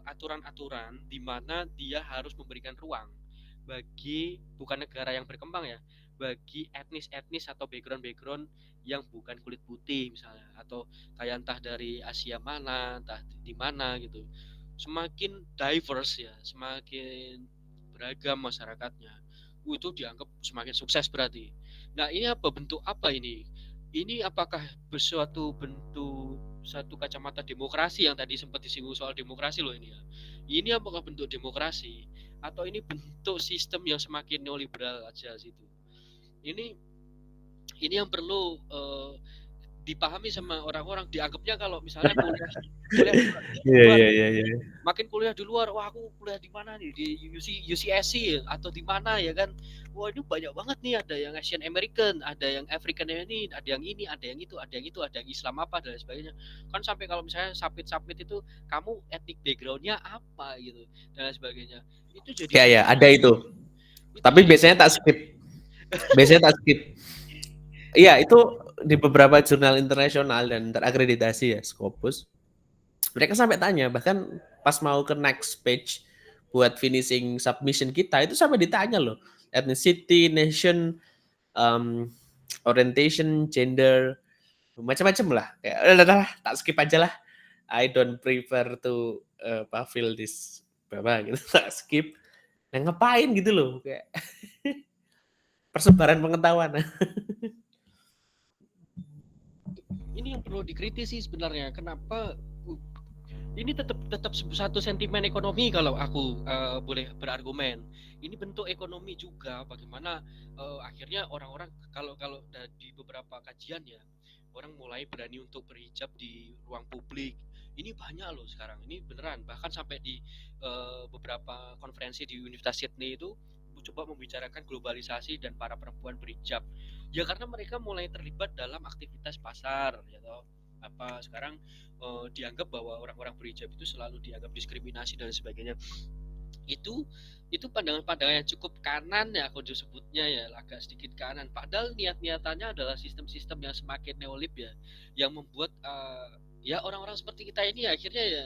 aturan-aturan di mana dia harus memberikan ruang bagi bukan negara yang berkembang ya, bagi etnis-etnis atau background-background yang bukan kulit putih misalnya atau kayak entah dari Asia mana, entah di mana gitu. Semakin diverse ya, semakin beragam masyarakatnya. Itu dianggap semakin sukses berarti. Nah, ini apa bentuk apa ini? Ini apakah suatu bentuk satu kacamata demokrasi yang tadi sempat disinggung soal demokrasi loh ini ya. Ini apakah bentuk demokrasi atau ini bentuk sistem yang semakin neoliberal aja situ. Ini yang perlu dipahami sama orang-orang, dianggapnya kalau misalnya kuliah di Iya luar iya iya iya. makin kuliah di luar, wah aku kuliah di mana nih di UCSC atau di mana ya kan, wah ini banyak banget nih, ada yang Asian American, ada yang African ini, ada yang ini, ada yang itu, ada yang itu, ada yang Islam apa dan lain sebagainya. Kan sampai kalau misalnya submit itu kamu etnik backgroundnya apa gitu dan lain sebagainya. Itu jadi Iya iya, ada itu. itu Tapi jadi biasanya tak skip. Biasanya tak skip. Iya, itu di beberapa jurnal internasional dan terakreditasi ya, Scopus. Mereka sampai tanya, bahkan pas mau ke next page buat finishing submission kita, itu sampai ditanya loh, ethnicity, nation, um, orientation, gender, macam-macam lah. Kayak udah tak skip aja lah. I don't prefer to fill this apa gitu, tak skip. Nah, ngapain gitu loh, kayak persebaran pengetahuan. ini yang perlu dikritisi sebenarnya. Kenapa ini tetap tetap satu sentimen ekonomi kalau aku boleh berargumen. Ini bentuk ekonomi juga bagaimana akhirnya orang-orang kalau kalau di beberapa kajian ya orang mulai berani untuk berhijab di ruang publik. Ini banyak loh sekarang. Ini beneran bahkan sampai di beberapa konferensi di Universitas Sydney itu coba membicarakan globalisasi dan para perempuan berhijab. Ya karena mereka mulai terlibat dalam aktivitas pasar ya toh. Apa sekarang dianggap bahwa orang-orang berhijab itu selalu dianggap diskriminasi dan sebagainya. itu itu pandangan-pandangan yang cukup kanan ya aku disebutnya ya agak sedikit kanan, padahal niat-niatannya adalah sistem-sistem yang semakin neolib ya yang membuat ya orang-orang seperti kita ini akhirnya ya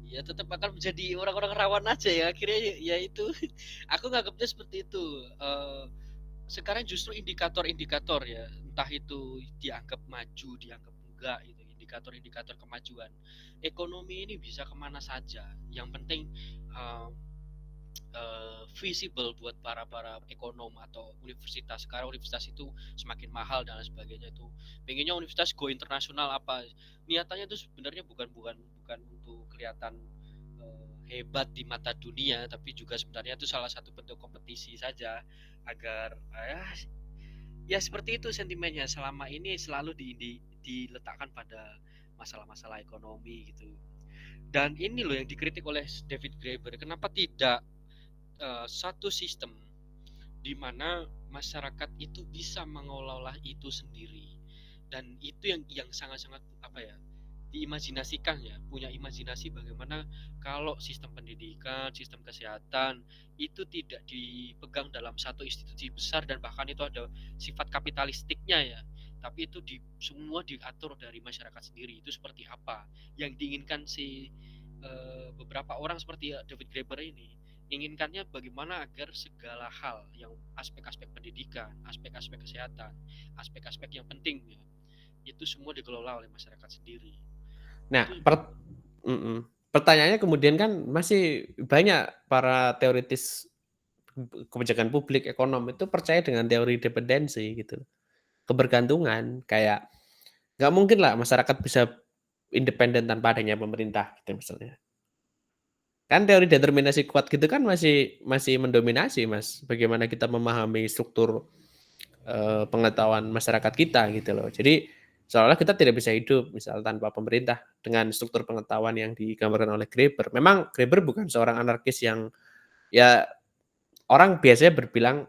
ya tetap akan menjadi orang-orang rawan aja ya, akhirnya ya itu, aku nganggapnya seperti itu, sekarang justru indikator-indikator ya, entah itu dianggap maju, dianggap enggak gitu, indikator-indikator kemajuan. Ekonomi ini bisa kemana saja, yang penting, eee visible buat para ekonom atau universitas. Sekarang universitas itu semakin mahal dan lain sebagainya itu. Pengennya universitas go internasional apa, niatannya itu sebenarnya bukan bukan bukan untuk kelihatan, hebat di mata dunia, tapi juga sebenarnya itu salah satu bentuk kompetisi saja agar, ya seperti itu sentimennya selama ini selalu diletakkan pada masalah-masalah ekonomi gitu. Dan ini loh yang dikritik oleh David Graeber, kenapa tidak satu sistem di mana masyarakat itu bisa mengelola itu sendiri, dan itu yang sangat-sangat apa ya, diimajinasikan ya, punya imajinasi bagaimana kalau sistem pendidikan, sistem kesehatan itu tidak dipegang dalam satu institusi besar dan bahkan itu ada sifat kapitalistiknya ya, tapi itu semua diatur dari masyarakat sendiri. Itu seperti apa yang diinginkan si beberapa orang seperti David Graeber ini, inginkannya bagaimana agar segala hal yang aspek-aspek pendidikan, aspek-aspek kesehatan, aspek-aspek yang penting ya, itu semua dikelola oleh masyarakat sendiri. Nah, Itu pertanyaannya kemudian kan masih banyak para teoritis kebijakan publik, ekonom itu percaya dengan teori dependensi gitu, kebergantungan. Kayak nggak mungkin lah masyarakat bisa independen tanpa adanya pemerintah gitu misalnya. Kan teori determinasi kuat gitu kan masih masih mendominasi, Mas, bagaimana kita memahami struktur, pengetahuan masyarakat kita gitu loh. Jadi seolah-olah kita tidak bisa hidup misal tanpa pemerintah dengan struktur pengetahuan yang digambarkan oleh Graeber. Memang Graeber bukan seorang anarkis yang ya orang biasanya berbilang,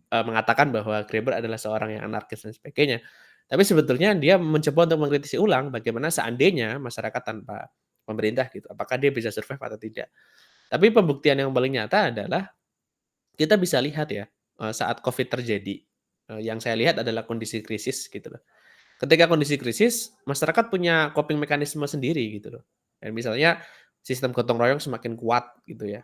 mengatakan bahwa Graeber adalah seorang yang anarkis dan sebagainya. Tapi sebetulnya dia mencoba untuk mengkritisi ulang bagaimana seandainya masyarakat tanpa pemerintah gitu, apakah dia bisa survive atau tidak. Tapi pembuktian yang paling nyata adalah kita bisa lihat ya, saat Covid terjadi, yang saya lihat adalah kondisi krisis gitu loh. Ketika kondisi krisis, masyarakat punya coping mekanisme sendiri gitu loh. Dan misalnya sistem gotong royong semakin kuat gitu ya.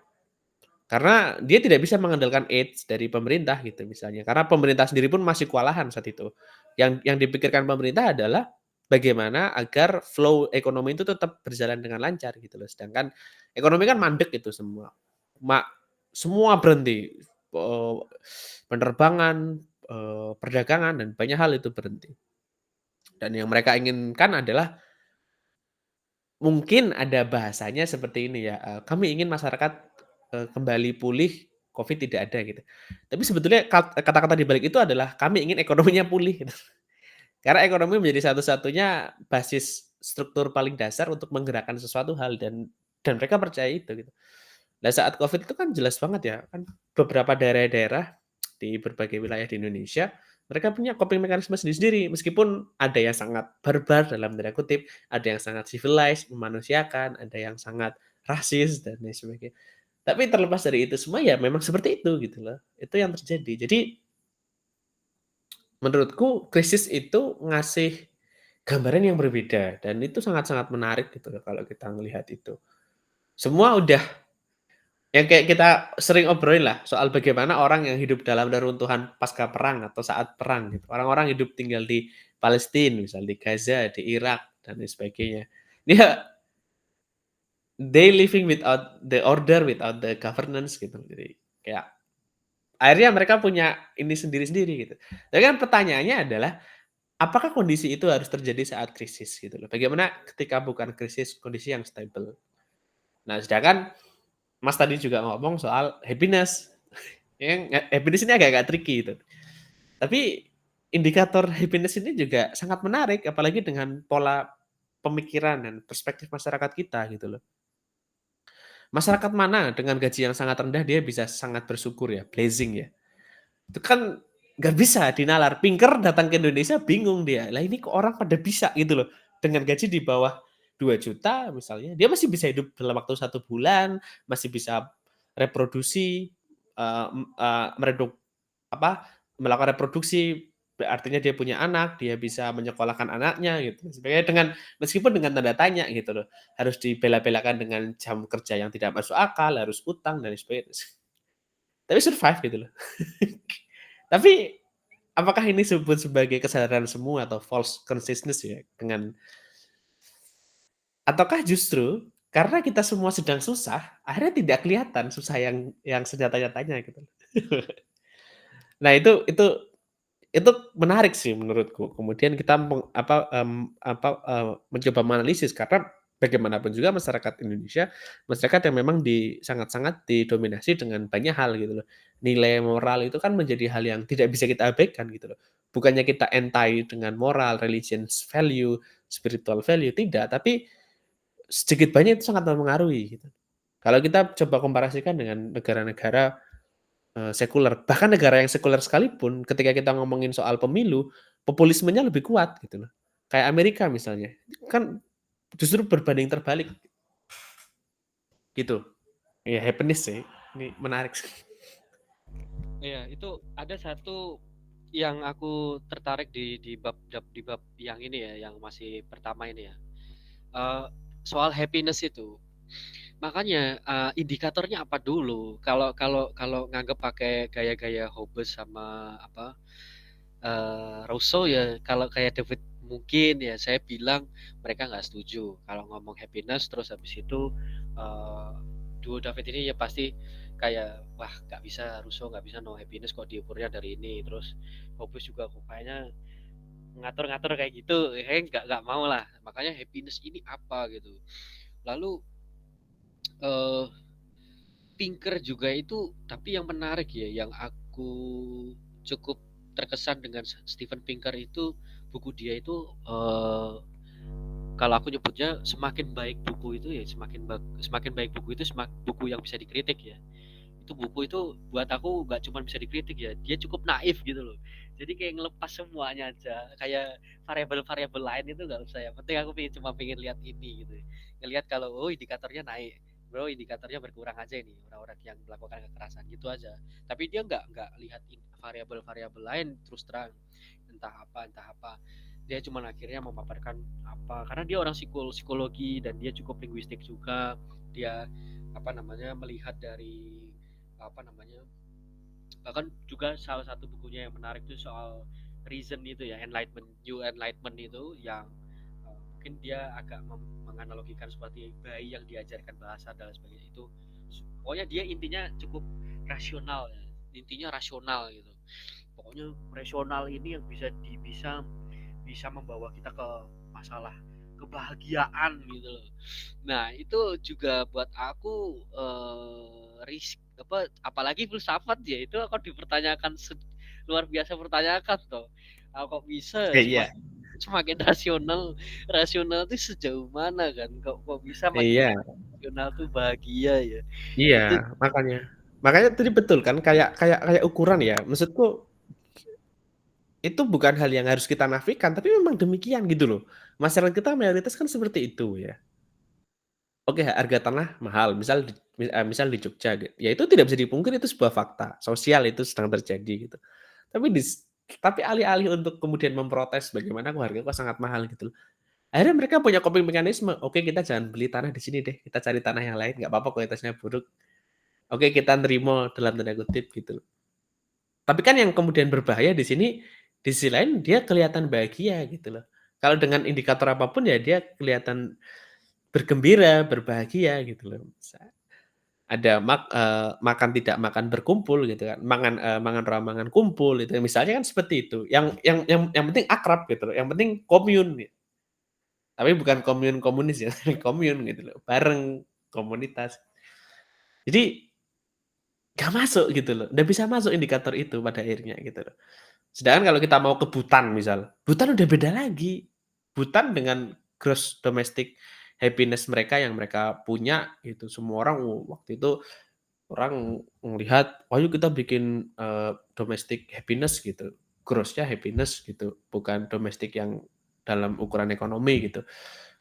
Karena dia tidak bisa mengandalkan aids dari pemerintah gitu misalnya, karena pemerintah sendiri pun masih kewalahan saat itu. Yang dipikirkan pemerintah adalah bagaimana agar flow ekonomi itu tetap berjalan dengan lancar gitu loh, sedangkan ekonomi kan mandek itu semua. Ma Semua berhenti, eee, penerbangan, perdagangan, dan banyak hal itu berhenti. Dan yang mereka inginkan adalah mungkin ada bahasanya seperti ini ya, kami ingin masyarakat, kembali pulih, Covid tidak ada gitu. Tapi sebetulnya kata-kata di balik itu adalah kami ingin ekonominya pulih gitu. Karena ekonomi menjadi satu-satunya basis struktur paling dasar untuk menggerakkan sesuatu hal dan mereka percaya itu gitu. Nah saat Covid itu kan jelas banget ya, kan beberapa daerah-daerah di berbagai wilayah di Indonesia, mereka punya coping mekanisme sendiri-sendiri, meskipun ada yang sangat barbar dalam tanda kutip, ada yang sangat civilized, memanusiakan, ada yang sangat rasis dan lain sebagainya. Tapi terlepas dari itu semua ya memang seperti itu gitu loh, itu yang terjadi. Jadi menurutku krisis itu ngasih gambaran yang berbeda dan itu sangat-sangat menarik gitu loh kalau kita ngelihat itu. Semua udah yang kayak kita sering obrolin lah soal bagaimana orang yang hidup dalam reruntuhan pasca perang atau saat perang gitu. Orang-orang hidup tinggal di Palestina, misal di Gaza, di Irak, dan lain sebagainya. Dia they living without the order, without the governance gitu. Jadi kayak akhirnya mereka punya ini sendiri-sendiri gitu. Tapi kan pertanyaannya adalah apakah kondisi itu harus terjadi saat krisis gitu loh. Bagaimana ketika bukan krisis, kondisi yang stable. Nah, sedangkan Mas tadi juga ngomong soal happiness. Yang happiness ini agak-agak tricky gitu. Tapi indikator happiness ini juga sangat menarik apalagi dengan pola pemikiran dan perspektif masyarakat kita gitu loh. Masyarakat mana dengan gaji yang sangat rendah dia bisa sangat bersyukur ya, blessing ya. Itu kan nggak bisa dinalar. Pinker datang ke Indonesia bingung dia. Lah ini kok orang pada bisa gitu loh. Dengan gaji di bawah 2 juta misalnya, dia masih bisa hidup dalam waktu 1 bulan, masih bisa reproduksi, mereduk apa, melakukan reproduksi, artinya dia punya anak, dia bisa menyekolahkan anaknya gitu. Sebenarnya meskipun dengan tanda tanya gitu loh, harus dibela-belakan dengan jam kerja yang tidak masuk akal, harus utang dan sebagainya. Tapi survive gitu loh. Tapi apakah ini disebut sebagai kesadaran semu atau false consciousness ya ataukah justru karena kita semua sedang susah, akhirnya tidak kelihatan susah yang senyata-nyatanya gitu. Nah itu menarik sih menurutku. Kemudian kita mencoba menganalisis karena bagaimanapun juga masyarakat Indonesia, masyarakat yang memang sangat-sangat didominasi dengan banyak hal gitu loh. Nilai moral itu kan menjadi hal yang tidak bisa kita abaikan gitu loh. Bukannya kita entai dengan moral, religion value, spiritual value, tidak, tapi sedikit banyak itu sangat mempengaruhi gitu. Kalau kita coba komparasikan dengan negara-negara sekuler. Bahkan negara yang sekuler sekalipun ketika kita ngomongin soal pemilu, populismenya lebih kuat gitu loh. Kayak Amerika misalnya, kan justru berbanding terbalik gitu. Ya happiness sih, ini menarik sih. Iya, itu ada satu yang aku tertarik di bab yang ini ya, yang masih pertama ini ya. Eh, Soal happiness itu. Makanya indikatornya apa dulu? Kalau kalau kalau nganggep pakai gaya-gaya Hobbes sama apa Rousseau ya, kalau kayak David mungkin ya saya bilang mereka nggak setuju kalau ngomong happiness. Terus habis itu eh, duo David ini ya pasti kayak wah nggak bisa, Rousseau nggak bisa no happiness kok diukurnya dari ini. Terus Hobbes juga kok kayaknya ngatur-ngatur kayak gitu, nggak mau lah. Makanya happiness ini apa gitu. Lalu eh Pinker juga itu, tapi yang menarik ya, yang aku cukup terkesan dengan Steven Pinker itu, buku dia itu kalau aku nyebutnya semakin baik buku itu ya semakin baik buku itu buku yang bisa dikritik ya. Itu buku itu buat aku nggak cuma bisa dikritik ya, dia cukup naif gitu loh. Jadi kayak ngelepas semuanya aja, kayak variabel-variabel lain itu nggak usah, ya penting aku cuma pengen lihat ini gitu, ngelihat kalau oh indikatornya naik, bro indikatornya berkurang aja ini orang-orang yang melakukan kekerasan gitu aja. Tapi dia nggak lihat variabel-variabel lain terus terang, entah apa dia cuma akhirnya memaparkan apa, karena dia orang psikologi dan dia cukup linguistik juga. Dia apa namanya melihat dari apa namanya, bahkan juga salah satu bukunya yang menarik itu soal reason itu ya, enlightenment, new enlightenment itu yang mungkin dia agak menganalogikan seperti bayi yang diajarkan bahasa dan sebagainya itu. Pokoknya dia intinya cukup rasional ya, intinya rasional gitu. Pokoknya rasional ini yang bisa bisa membawa kita ke masalah kebahagiaan gitu loh. Nah, itu juga buat aku risk apa, apalagi filsafat ya, itu kok dipertanyakan luar biasa pertanyakan toh. Kok bisa Iya, semakin semakin rasional, rasional itu sejauh mana kan? Kok bisa makin iya, rasional tuh bahagia ya? iya, Itu makanya. Makanya tadi betul kan kayak kayak kayak ukuran ya. Maksudku itu bukan hal yang harus kita nafikan, tapi memang demikian gitu loh. Masyarakat kita mayoritas kan seperti itu ya. Oke, harga tanah mahal, misal di Jogja, ya itu tidak bisa dipungkiri itu sebuah fakta sosial itu sedang terjadi gitu. Tapi tapi alih-alih untuk kemudian memprotes bagaimana kok harga kok sangat mahal gitu loh. Akhirnya mereka punya coping mekanisme, oke kita jangan beli tanah di sini deh, kita cari tanah yang lain, nggak apa-apa kualitasnya buruk. Oke kita nerimo dalam tanda kutip gitu loh. Tapi kan yang kemudian berbahaya di sini, di sisi lain dia kelihatan bahagia gitu loh. Kalau dengan indikator apapun ya dia kelihatan bergembira, berbahagia gitu loh. Ada makan tidak makan berkumpul gitu kan, mangan ra mangan kumpul itu, misalnya kan seperti itu, yang penting akrab gitu loh, yang penting kommune gitu. Tapi bukan kommune komunis ya, kommune gitu loh, bareng, komunitas. Jadi nggak masuk gitu loh, nggak bisa masuk indikator itu pada akhirnya gitu loh. Sedangkan kalau kita mau ke Bhutan misal, Bhutan udah beda lagi. Bhutan dengan gross domestic happiness mereka yang mereka punya gitu, semua orang waktu itu orang melihat, "Ayo kita bikin, domestic happiness," gitu, gross-nya happiness gitu, bukan domestik yang dalam ukuran ekonomi gitu.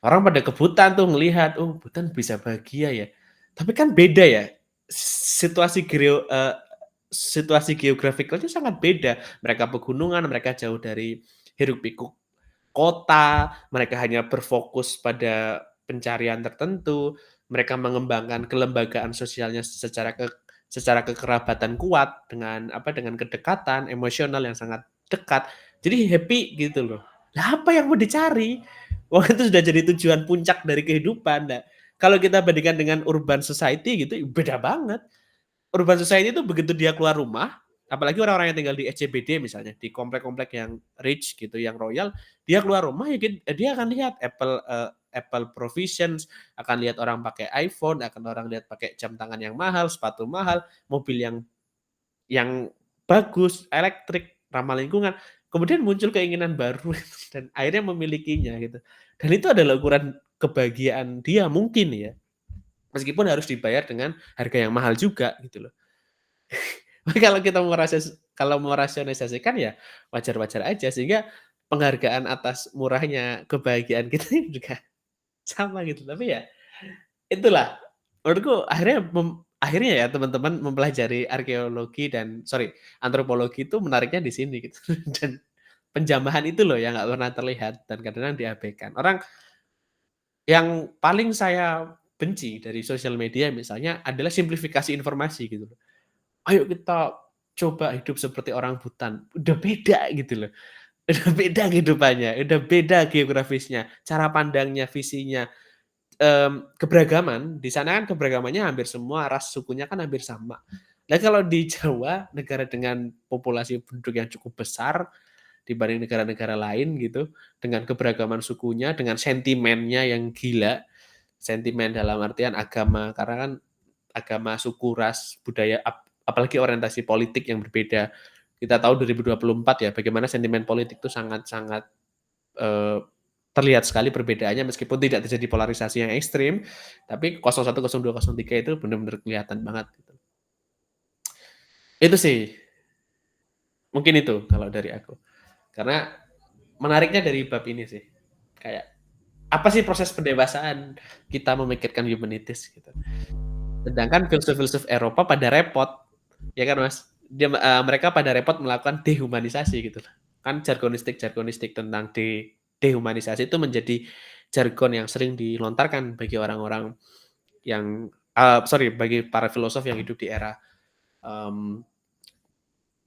Orang pada ke Bhutan tuh ngelihat, "Oh, Bhutan bisa bahagia ya." Tapi kan beda ya, situasi situasi geografikalnya sangat beda. Mereka pegunungan, mereka jauh dari hiruk-pikuk kota, mereka hanya berfokus pada pencarian tertentu, mereka mengembangkan kelembagaan sosialnya secara kekerabatan kuat dengan dengan kedekatan emosional yang sangat dekat. Jadi happy gitu loh. Lah apa yang mau dicari? Wah itu sudah jadi tujuan puncak dari kehidupan. Nah, kalau kita bandingkan dengan urban society gitu beda banget. Urban society itu begitu dia keluar rumah, apalagi orang-orang yang tinggal di SCBD misalnya, di komplek-komplek yang rich gitu, yang royal, dia keluar rumah ya dia akan lihat Apple Provisions, akan lihat orang pakai iPhone, akan orang lihat pakai jam tangan yang mahal, sepatu mahal, mobil yang bagus, elektrik, ramah lingkungan. Kemudian muncul keinginan baru dan akhirnya memilikinya gitu. Dan itu adalah ukuran kebahagiaan dia mungkin ya. Meskipun harus dibayar dengan harga yang mahal juga gitu loh. Kalau kita kalau merasionalisasikan ya wajar-wajar aja sehingga penghargaan atas murahnya kebahagiaan kita juga sama gitu. Tapi ya itulah menurutku akhirnya ya teman-teman mempelajari antropologi itu menariknya di sini gitu. Dan penjamahan itu loh yang nggak pernah terlihat dan kadang-kadang diabaikan. Orang yang paling saya benci dari sosial media misalnya adalah simplifikasi informasi gitu loh. Ayo kita coba hidup seperti orang hutan, udah beda gitu loh, udah beda kehidupannya, udah beda geografisnya, cara pandangnya, visinya, keberagaman, di sana kan keberagamannya hampir semua ras sukunya kan hampir sama. Nah kalau di Jawa, negara dengan populasi penduduk yang cukup besar dibanding negara-negara lain gitu, dengan keberagaman sukunya, dengan sentimennya yang gila, sentimen dalam artian agama, karena kan agama, suku, ras, budaya, apalagi orientasi politik yang berbeda. Kita tahu 2024 ya, bagaimana sentimen politik itu sangat-sangat eh, terlihat sekali perbedaannya meskipun tidak terjadi polarisasi yang ekstrim, tapi 01, 02, 03 itu benar-benar kelihatan banget. Gitu. Itu sih, mungkin itu kalau dari aku. Karena menariknya dari bab ini sih, kayak apa sih proses pendewasaan kita memikirkan humanities gitu. Sedangkan filsuf-filsuf Eropa pada repot, ya kan Mas? Mereka pada repot melakukan dehumanisasi gitu. Kan jargonistik tentang dehumanisasi itu menjadi jargon yang sering dilontarkan bagi orang-orang yang bagi para filosof yang hidup di era um,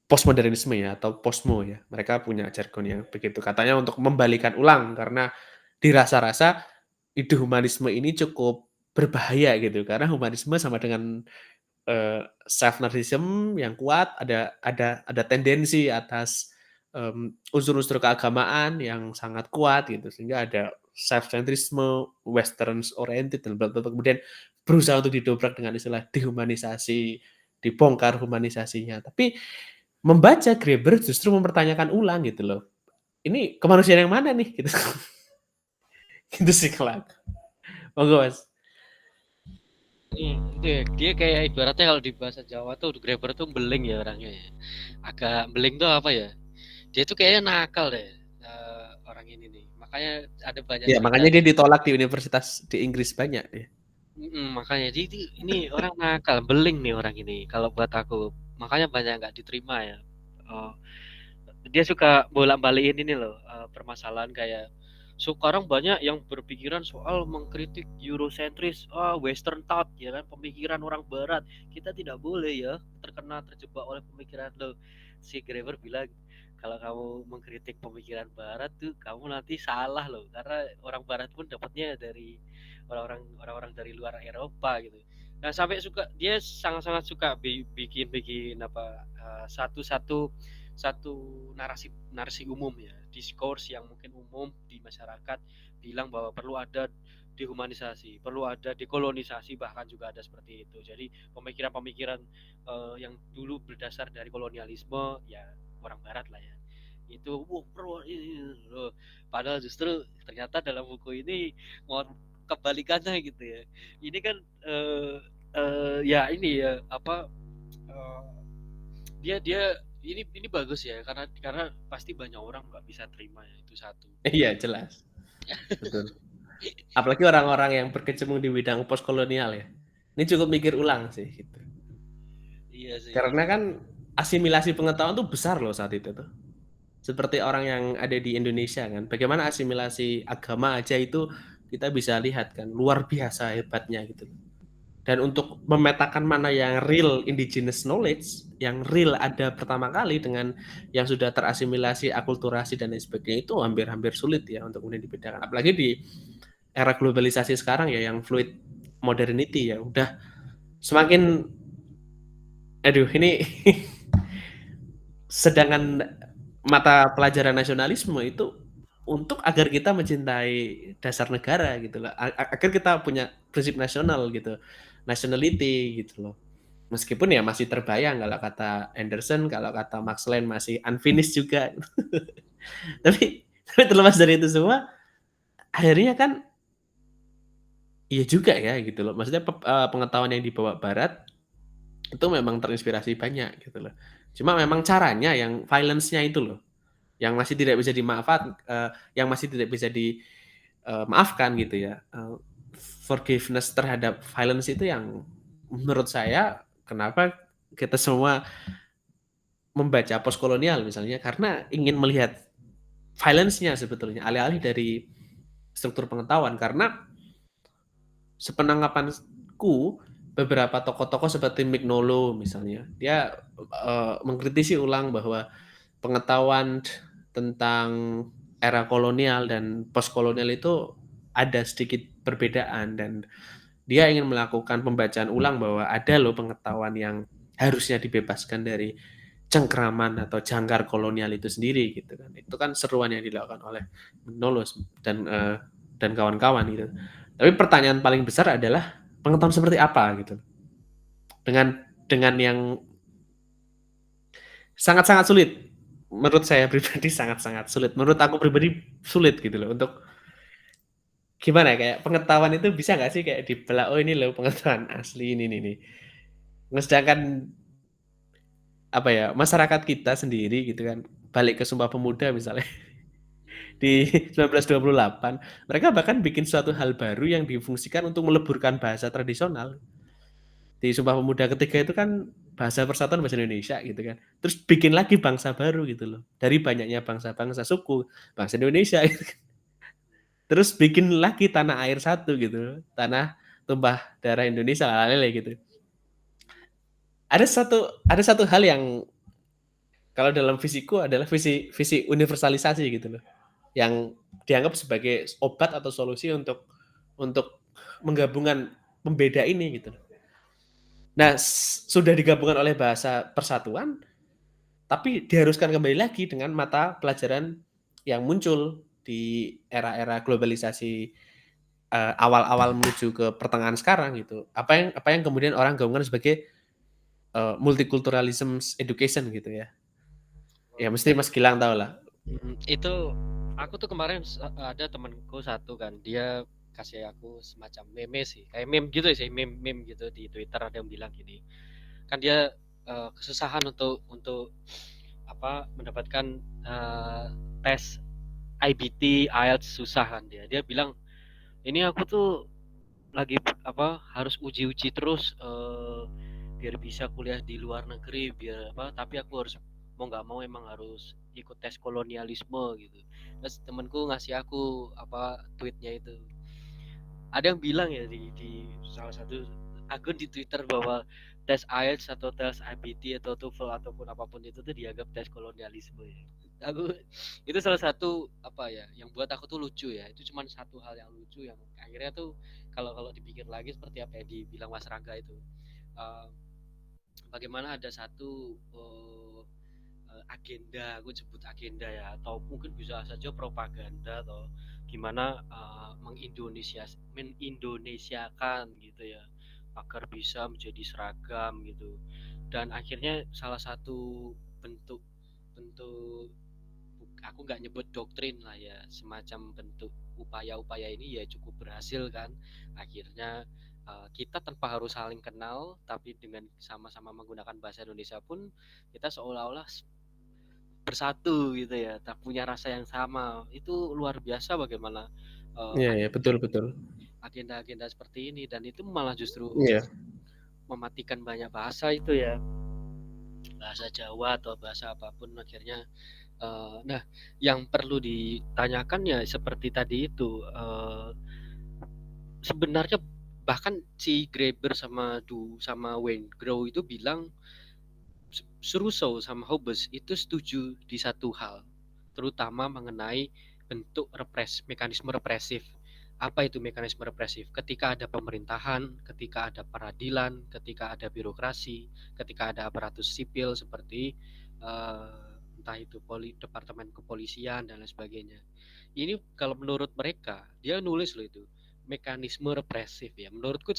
postmodernisme ya atau posmo ya. Mereka punya jargon yang begitu. Katanya untuk membalikan ulang karena dirasa-rasa ide humanisme ini cukup berbahaya gitu karena humanisme sama dengan self narcissism yang kuat, ada tendensi atas unsur-unsur keagamaan yang sangat kuat gitu sehingga ada self centrisme, westerns oriented dan kemudian berusaha untuk didobrak dengan istilah dehumanisasi, dibongkar humanisasinya. Tapi membaca Graeber justru mempertanyakan ulang gitu loh. Ini kemanusiaan yang mana nih gitu. Gitu sih kalau aku. Monggo Mas. Dia kayak ibaratnya kalau di bahasa Jawa tuh Graeber tuh beling ya orangnya ya. Agak beling tuh apa ya? Dia tuh kayaknya nakal deh orang ini nih. Makanya ada banyak Ya, cerita. makanya dia ditolak di universitas di Inggris banyak ya. Makanya jadi ini orang nakal, beling nih orang ini. Kalau buat aku, makanya banyak nggak diterima ya. Oh, dia suka bolak-balikin ini loh permasalahan kayak sekarang banyak yang berpikiran soal mengkritik Eurocentris, Western thought ya kan, pemikiran orang Barat. Kita tidak boleh ya terjebak oleh pemikiran lo. Si Graeber bilang kalau kamu mengkritik pemikiran Barat tuh kamu nanti salah loh, karena orang Barat pun dapatnya dari orang-orang dari luar Eropa gitu. Nah sampai dia sangat-sangat suka bikin apa satu-satu satu narasi narasi umum ya, diskurs yang mungkin umum di masyarakat bilang bahwa perlu ada dehumanisasi, perlu ada dekolonisasi, bahkan juga ada seperti itu. Jadi pemikiran-pemikiran yang dulu berdasar dari kolonialisme ya orang barat lah ya. Itu perlu, padahal justru ternyata dalam buku ini mau kebalikannya gitu ya. Ini kan ya ini ya apa dia dia ini bagus ya karena pasti banyak orang nggak bisa terima ya, itu satu. Iya, jelas. Betul. Apalagi orang-orang yang berkecimpung di bidang postkolonial ya. Ini cukup mikir ulang sih gitu. Iya sih. Karena kan asimilasi pengetahuan tuh besar loh saat itu tuh. Seperti orang yang ada di Indonesia kan, bagaimana asimilasi agama aja itu kita bisa lihat kan, luar biasa hebatnya gitu. Dan untuk memetakan mana yang real indigenous knowledge, yang real ada pertama kali dengan yang sudah terasimilasi, akulturasi dan lain sebagainya itu hampir-hampir sulit ya untuk kemudian dibedakan. Apalagi di era globalisasi sekarang ya yang fluid modernity ya udah semakin aduh ini sedangkan mata pelajaran nasionalisme itu untuk agar kita mencintai dasar negara gitu loh, agar kita punya prinsip nasional gitu, nationality gitu loh. Meskipun ya masih terbayang kalau kata Anderson, kalau kata Max Land masih unfinished juga. Tapi terlepas dari itu semua, akhirnya kan iya juga ya gitu loh. Maksudnya pengetahuan yang dibawa Barat itu memang terinspirasi banyak gitu loh. Cuma memang caranya yang violence-nya itu loh, yang masih tidak bisa yang masih tidak bisa dimaafkan gitu ya. Forgiveness terhadap violence itu yang menurut saya kenapa kita semua membaca postkolonial misalnya karena ingin melihat violence-nya sebetulnya alih-alih dari struktur pengetahuan karena sepenangkapanku beberapa tokoh-tokoh seperti Mignolo misalnya dia mengkritisi ulang bahwa pengetahuan tentang era kolonial dan postkolonial itu ada sedikit perbedaan dan dia ingin melakukan pembacaan ulang bahwa ada loh pengetahuan yang harusnya dibebaskan dari cengkraman atau jangkar kolonial itu sendiri gitu kan. Itu kan seruan yang dilakukan oleh Nolos dan kawan-kawan gitu. Tapi pertanyaan paling besar adalah pengetahuan seperti apa gitu. Dengan yang sangat-sangat sulit. Menurut saya pribadi sangat-sangat sulit. Menurut aku pribadi sulit gitu loh untuk gimana ya kayak pengetahuan itu bisa nggak sih kayak dibelah oh ini loh pengetahuan asli ini nih. Sedangkan apa ya masyarakat kita sendiri gitu kan balik ke Sumpah Pemuda misalnya di 1928 mereka bahkan bikin suatu hal baru yang difungsikan untuk meleburkan bahasa tradisional di Sumpah Pemuda ketiga itu kan bahasa persatuan bahasa Indonesia gitu kan terus bikin lagi bangsa baru gitu loh dari banyaknya bangsa-bangsa suku bangsa Indonesia gitu. Terus bikin lagi tanah air satu gitu tanah tumpah darah Indonesia lele gitu ada satu hal yang kalau dalam fisiku adalah visi visi universalisasi gitu loh yang dianggap sebagai obat atau solusi untuk menggabungkan pembeda ini gitu. Nah, sudah digabungkan oleh bahasa persatuan, tapi diharuskan kembali lagi dengan mata pelajaran yang muncul di era-era globalisasi awal-awal menuju ke pertengahan sekarang gitu. Apa yang kemudian orang gabungkan sebagai multiculturalism education gitu ya. Ya mesti Mas Gilang tahu lah. Itu aku tuh kemarin ada temenku satu kan, dia kasih aku semacam meme sih, kayak meme gitu sih, meme gitu di Twitter ada yang bilang gini. Kan dia kesusahan untuk apa mendapatkan tes IBT, IELTS susah kan dia. Dia bilang, "Ini aku tuh lagi apa harus uji-uji terus biar bisa kuliah di luar negeri biar apa tapi aku harus mau nggak mau emang harus ikut tes kolonialisme gitu." Terus temenku ngasih aku apa tweetnya itu ada yang bilang ya di salah satu akun di Twitter bahwa tes IELTS atau tes IBT atau TOEFL ataupun apapun itu tuh dianggap tes kolonialisme ya. Aku itu salah satu apa ya yang buat aku tuh lucu ya. Itu cuma satu hal yang lucu yang akhirnya tuh kalau kalau dipikir lagi seperti apa yang dibilang Mas Rangga itu. Uh, Bagaimana ada satu agenda, aku sebut agenda ya, atau mungkin bisa saja propaganda atau gimana mengindonesiakan gitu ya, agar bisa menjadi seragam gitu. Dan akhirnya salah satu bentuk bentuk aku nggak nyebut doktrin lah ya, semacam bentuk upaya-upaya ini ya cukup berhasil kan. Akhirnya kita tanpa harus saling kenal, tapi dengan sama-sama menggunakan bahasa Indonesia pun kita seolah-olah bersatu gitu ya, tak punya rasa yang sama. Itu luar biasa bagaimana Iya, ya, betul betul. agenda-agenda seperti ini dan itu malah justru Iya. mematikan banyak bahasa itu ya. bahasa Jawa atau bahasa apapun akhirnya nah yang perlu ditanyakan ya seperti tadi itu sebenarnya bahkan si Graeber sama Wayne Grow itu bilang Rousseau sama Hobbes itu setuju di satu hal, terutama mengenai bentuk mekanisme represif. Apa itu mekanisme represif? Ketika ada pemerintahan, ketika ada peradilan, ketika ada birokrasi, ketika ada aparatus sipil seperti entah itu departemen kepolisian dan lain sebagainya. Ini kalau menurut mereka, dia nulis loh itu mekanisme represif ya. Menurutku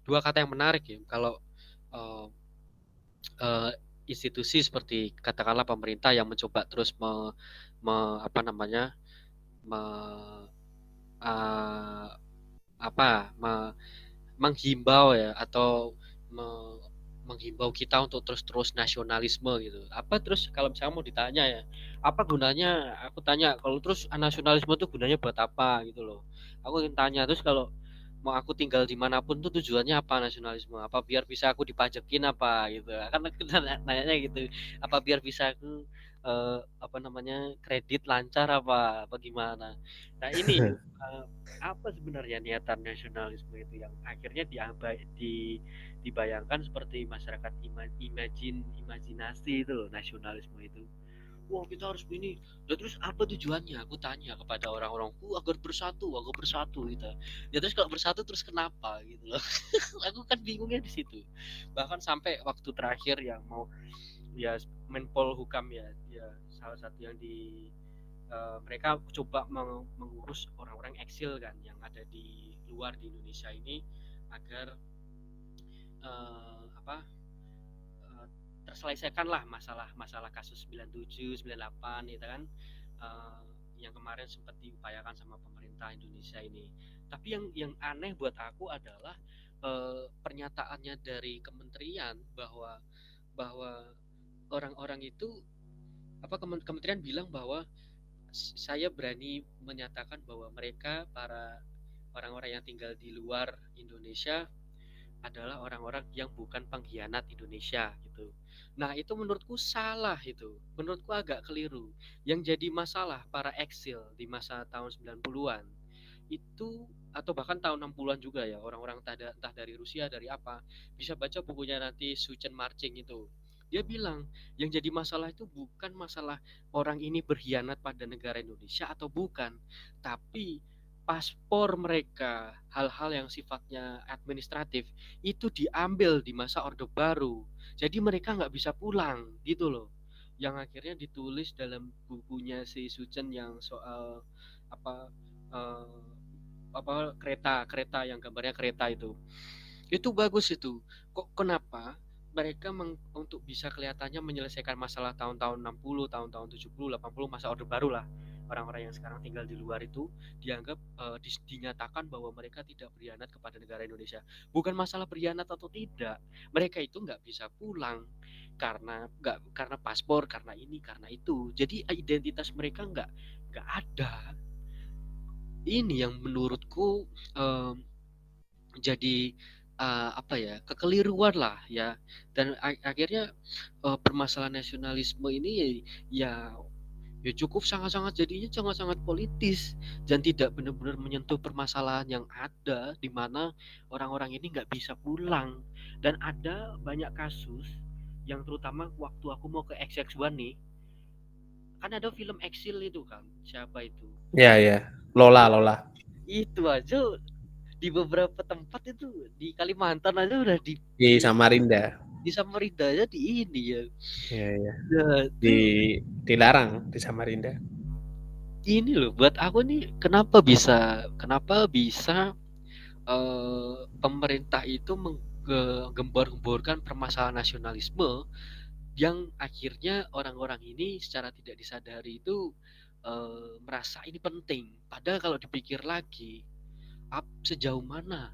dua kata yang menarik ya. Kalau uh, institusi seperti katakanlah pemerintah yang mencoba terus apa namanya me, uh, apa menghimbau ya atau menghimbau kita untuk terus-terus nasionalisme gitu. Apa terus kalau misalnya mau ditanya ya, apa gunanya? Aku tanya kalau terus nasionalisme itu gunanya buat apa gitu loh. Aku ingin tanya terus kalau mau aku tinggal dimanapun tuh tujuannya apa nasionalisme? Apa biar bisa aku dipajekin apa gitu? Kan kita nanya gitu. Apa biar bisa aku apa namanya kredit lancar apa gimana? Nah ini apa sebenarnya niatan nasionalisme itu yang akhirnya dibayangkan seperti masyarakat imajinasi itu loh nasionalisme itu. Wah kita harus ini. Ya, terus apa tujuannya? Aku tanya kepada orang-orangku agar bersatu gitu. Ya terus kalau bersatu terus kenapa gitu loh. Aku kan bingungnya di situ. Bahkan sampai waktu terakhir yang mau ya Menpol Hukam ya salah satu yang mereka coba mengurus orang-orang eksil kan yang ada di luar di Indonesia ini agar apa terselesaikanlah masalah kasus 97 98 itu kan uh, yang kemarin sempat diupayakan sama pemerintah Indonesia ini. Tapi yang aneh buat aku adalah pernyataannya dari kementerian bahwa orang-orang itu apa kementerian bilang bahwa saya berani menyatakan bahwa mereka para orang-orang yang tinggal di luar Indonesia adalah orang-orang yang bukan pengkhianat Indonesia gitu. Nah, itu menurutku salah itu. Menurutku agak keliru. Yang jadi masalah para eksil di masa tahun 90-an itu atau bahkan tahun 60-an juga ya, orang-orang entah dari Rusia dari apa, bisa baca bukunya nanti Suchen Marching itu. Dia bilang yang jadi masalah itu bukan masalah orang ini berkhianat pada negara Indonesia atau bukan, tapi paspor mereka, hal-hal yang sifatnya administratif itu diambil di masa Orde Baru. Jadi mereka nggak bisa pulang gitu loh. Yang akhirnya ditulis dalam bukunya si Sucen yang soal apa eh, apa kereta yang gambarnya kereta itu bagus itu. Kok kenapa mereka untuk bisa kelihatannya menyelesaikan masalah tahun-tahun 60, tahun-tahun 70, 80 masa Orde Baru lah. Orang-orang yang sekarang tinggal di luar itu dianggap dinyatakan bahwa mereka tidak berkhianat kepada negara Indonesia. Bukan masalah berkhianat atau tidak. Mereka itu nggak bisa pulang karena paspor, karena ini, karena itu. Jadi identitas mereka nggak ada. Ini yang menurutku jadi apa ya kekeliruan lah ya dan akhirnya permasalahan nasionalisme ini ya ya cukup sangat-sangat jadinya sangat-sangat politis dan tidak benar-benar menyentuh permasalahan yang ada di mana orang-orang ini nggak bisa pulang dan ada banyak kasus yang terutama waktu aku mau ke XX1 nih kan ada film Exil itu kan siapa itu Ya, ya. Lola, Lola. itu aja di beberapa tempat itu di Kalimantan aja udah Di Samarinda. di Samarinda aja di ini ya. Ya, ya. Ya, Di itu dilarang di Samarinda. ini loh buat aku nih kenapa bisa pemerintah itu menggembor-gemborkan permasalahan nasionalisme yang akhirnya orang-orang ini secara tidak disadari itu merasa ini penting. Padahal kalau dipikir lagi, sejauh mana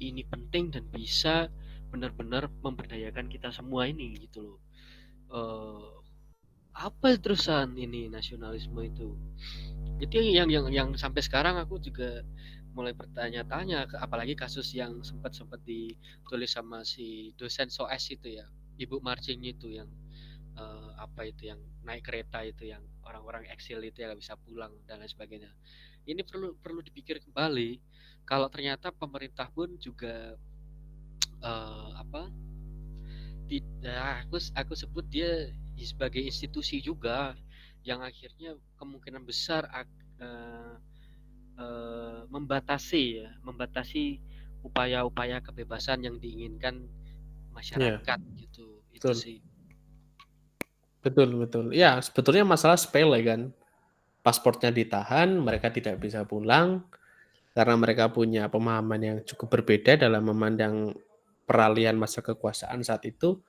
ini penting dan bisa benar-benar memberdayakan kita semua ini gitu loh. Eh, apa terusan ini nasionalisme itu? Itu yang sampai sekarang aku juga mulai bertanya-tanya, apalagi kasus yang sempat sempat ditulis sama si dosen SOS itu ya. Ibu marching itu yang apa itu yang naik kereta itu yang orang-orang eksil itu yang nggak bisa pulang dan lain sebagainya. Ini perlu perlu dipikir kembali kalau ternyata pemerintah pun juga apa tidak aku sebut dia sebagai institusi juga yang akhirnya kemungkinan besar eh, membatasi upaya-upaya kebebasan yang diinginkan Iya, masyarakat gitu itu betul. sih. Betul betul. Ya, sebetulnya masalah sepele kan. Paspornya ditahan, mereka tidak bisa pulang karena mereka punya pemahaman yang cukup berbeda dalam memandang peralihan masa kekuasaan saat itu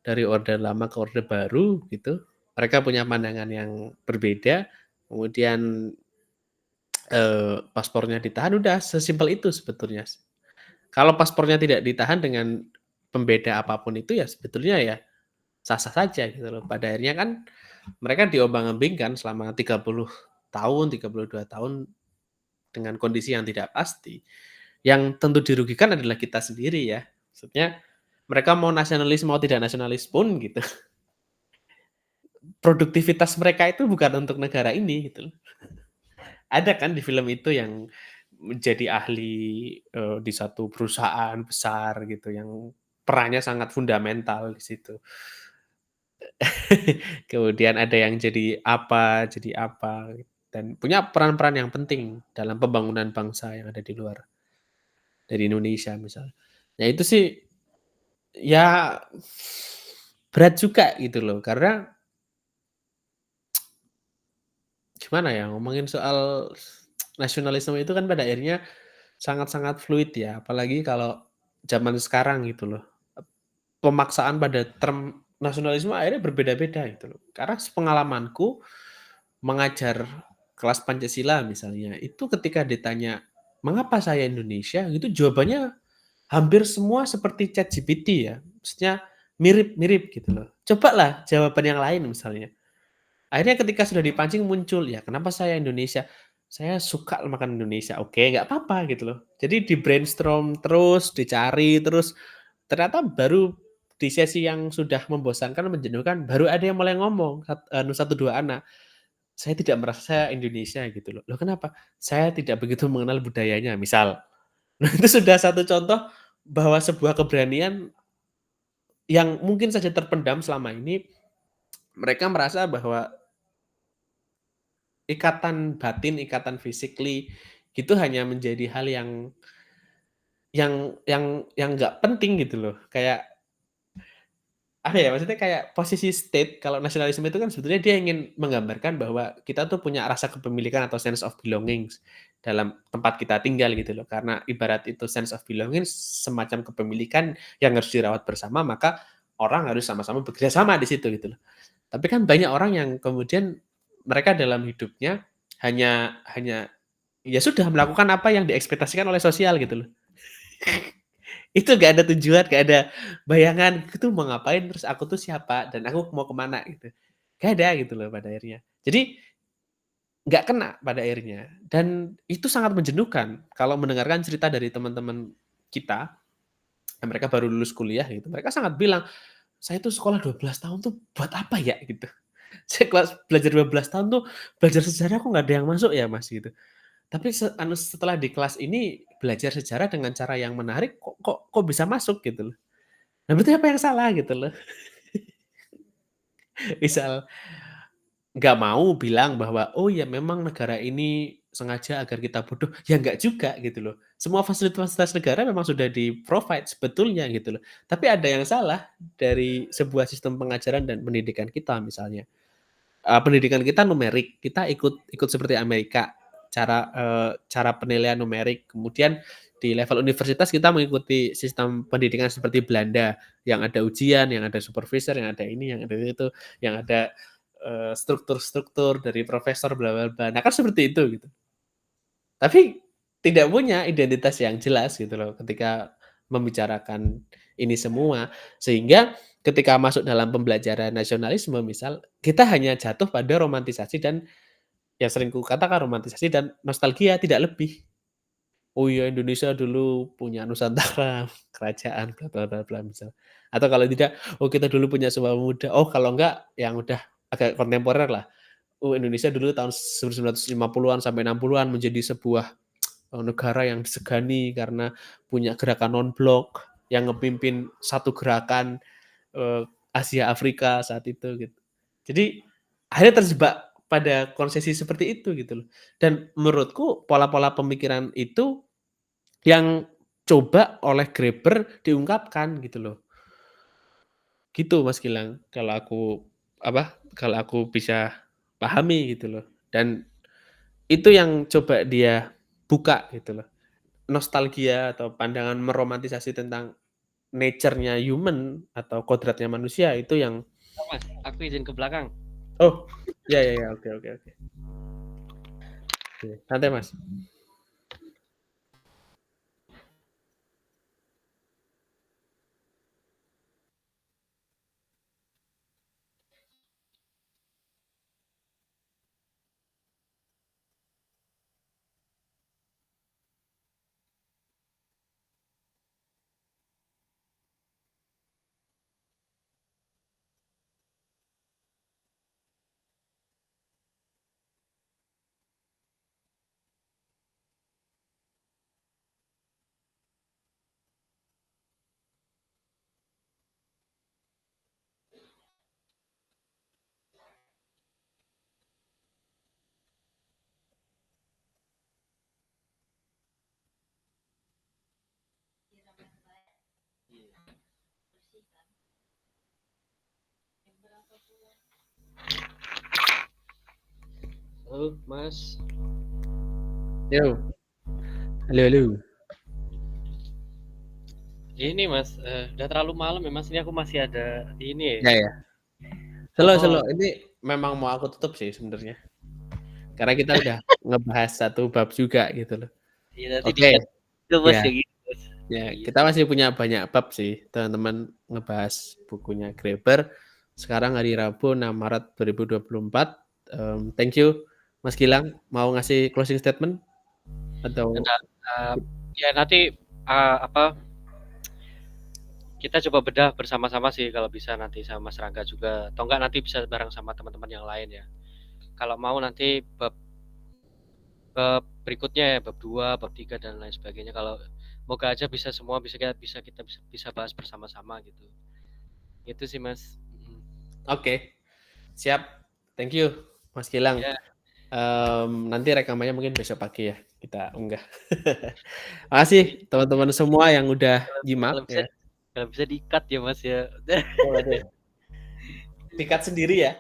dari Orde Lama ke Orde Baru gitu. Mereka punya pandangan yang berbeda, kemudian, paspornya ditahan, udah sesimpel itu sebetulnya. Kalau paspornya tidak ditahan dengan pembeda apapun itu ya sebetulnya ya sah-sah saja gitu loh. Pada akhirnya kan mereka diombang-ambingkan selama 30 tahun, 32 tahun dengan kondisi yang tidak pasti. Yang tentu dirugikan adalah kita sendiri ya. Maksudnya mereka mau nasionalis, mau tidak nasionalis pun gitu, produktivitas mereka itu bukan untuk negara ini gitu loh. Ada kan di film itu yang menjadi ahli, di satu perusahaan besar gitu yang perannya sangat fundamental di situ. Kemudian ada yang jadi apa, dan punya peran-peran yang penting dalam pembangunan bangsa yang ada di luar dari Indonesia misalnya. Nah itu sih, ya berat juga gitu loh, karena gimana ya, ngomongin soal nasionalisme itu kan pada akhirnya sangat-sangat fluid ya, apalagi kalau zaman sekarang gitu loh. Pemaksaan pada term nasionalisme akhirnya berbeda-beda gitu loh. Karena sepengalamanku mengajar kelas Pancasila misalnya, itu ketika ditanya, "Mengapa saya Indonesia?" Gitu jawabannya hampir semua seperti ChatGPT ya, maksudnya mirip-mirip gitu loh. Cobalah jawaban yang lain misalnya. Akhirnya ketika sudah dipancing muncul, "Ya kenapa saya Indonesia?" "Saya suka makan Indonesia." "Oke, nggak apa-apa," gitu loh. Jadi di-brainstorm terus, dicari terus, ternyata baru di sesi yang sudah membosankan, menjenuhkan, baru ada yang mulai ngomong, 1, 2 anak, "Saya tidak merasa saya Indonesia," gitu loh. "Loh kenapa?" "Saya tidak begitu mengenal budayanya," misal. Nah itu sudah satu contoh bahwa sebuah keberanian yang mungkin saja terpendam selama ini, mereka merasa bahwa ikatan batin, ikatan physically, itu hanya menjadi hal yang nggak penting gitu loh. Kayak, apa ya, maksudnya kayak posisi state kalau nasionalisme itu kan sebetulnya dia ingin menggambarkan bahwa kita tuh punya rasa kepemilikan atau sense of belongings dalam tempat kita tinggal gitu loh. Karena ibarat itu sense of belongings semacam kepemilikan yang harus dirawat bersama, maka orang harus sama-sama bekerja sama di situ gitu loh. Tapi kan banyak orang yang kemudian mereka dalam hidupnya hanya hanya ya sudah melakukan apa yang diekspektasikan oleh sosial gitu loh. Itu nggak ada tujuan, nggak ada bayangan, aku tuh mau ngapain, terus aku tuh siapa, dan aku mau ke mana gitu. Nggak ada gitu loh pada akhirnya. Jadi nggak kena pada akhirnya, dan itu sangat menjenuhkan kalau mendengarkan cerita dari teman-teman kita, yang mereka baru lulus kuliah gitu, mereka sangat bilang, "Saya tuh sekolah 12 tahun tuh buat apa ya?" Gitu. "Saya belajar 12 tahun tuh, belajar sejarah kok nggak ada yang masuk ya Mas?" Gitu. Tapi setelah di kelas ini belajar sejarah dengan cara yang menarik kok bisa masuk gitu loh. Nah berarti apa yang salah gitu loh. Misal nggak mau bilang bahwa, "Oh ya memang negara ini sengaja agar kita bodoh," ya nggak juga gitu loh. Semua fasilitas negara memang sudah di-provide sebetulnya gitu loh. Tapi ada yang salah dari sebuah sistem pengajaran dan pendidikan kita misalnya. Pendidikan kita numerik, kita ikut ikut seperti Amerika, cara penilaian numerik. Kemudian di level universitas kita mengikuti sistem pendidikan seperti Belanda, yang ada ujian, yang ada supervisor, yang ada ini, yang ada itu, yang ada, struktur-struktur dari profesor bla bla bla. Nah kan seperti itu gitu. Tapi tidak punya identitas yang jelas gitu loh ketika membicarakan ini semua. Sehingga ketika masuk dalam pembelajaran nasionalisme misal, kita hanya jatuh pada romantisasi dan yang sering kukatakan romantisasi dan nostalgia, tidak lebih. "Oh iya Indonesia dulu punya Nusantara, kerajaan bla bla bla bla," misal. Atau kalau tidak, oh kita dulu punya Sumpah Pemuda, oh kalau enggak yang udah agak kontemporer lah, oh Indonesia dulu tahun 1950-an sampai 60-an menjadi sebuah, negara yang disegani karena punya gerakan non-blok, yang ngepimpin satu gerakan, eee, Asia Afrika saat itu gitu. Jadi akhirnya terjebak pada konsesi seperti itu gitu loh. Dan menurutku pola-pola pemikiran itu yang coba oleh Graeber diungkapkan gitu loh. Gitu Mas Gilang, kalau aku bisa pahami gitu loh. Dan itu yang coba dia buka gitu loh. Nostalgia atau pandangan meromantisasi tentang nature-nya human atau kodratnya manusia itu yang Oh, Mas, aku izin ke belakang. oh, ya ya ya, oke oke oke. Oke, santai Mas. Halo, Mas. Yo, halo halo. Ini Mas, udah terlalu malam ya Mas, ini aku masih ada ini ya. Ya ya. Selo Oh, selo, ini memang mau aku tutup sih sebenarnya. Karena kita udah ngebahas satu bab juga gitu loh. iya nanti Oke, di-chat ke Mas ya. kayak gitu Mas. Ya, Iya. kita masih punya banyak bab sih, teman-teman ngebahas bukunya Graeber. Sekarang hari Rabu 6 Maret 2024. Thank you Mas Gilang, mau ngasih closing statement atau Nah, ya nanti, apa, kita coba bedah bersama-sama sih kalau bisa nanti sama Mas Rangga juga, atau enggak nanti bisa bareng sama teman-teman yang lain ya. Kalau mau nanti bab bab berikutnya ya, bab 2, bab 3 dan lain sebagainya, kalau moga aja bisa semua bisa bahas bersama-sama gitu. Itu sih Mas. Mhm. oke, siap. Thank you Mas Gilang. Ya, Nanti rekamannya mungkin besok pagi ya, kita unggah. Makasih teman-teman semua yang udah kalau nyimak kalau bisa ya. kalau bisa di-cut ya Mas ya. Oh, waduh, di-cut sendiri ya?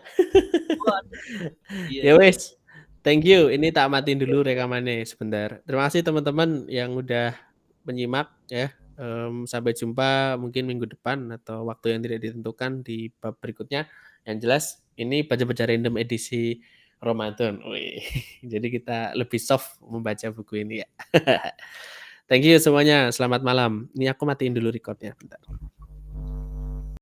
Waduh, iya Ya iya. wes, thank you. Ini tak matiin dulu rekamannya sebentar. Terima kasih teman-teman yang udah menyimak ya. Sampai jumpa mungkin minggu depan atau waktu yang tidak ditentukan di bab berikutnya. Yang jelas ini baca-baca random edisi Ramadan. Wih, jadi kita lebih soft membaca buku ini ya. Thank you semuanya. Selamat malam. Ini aku matiin dulu recordnya bentar.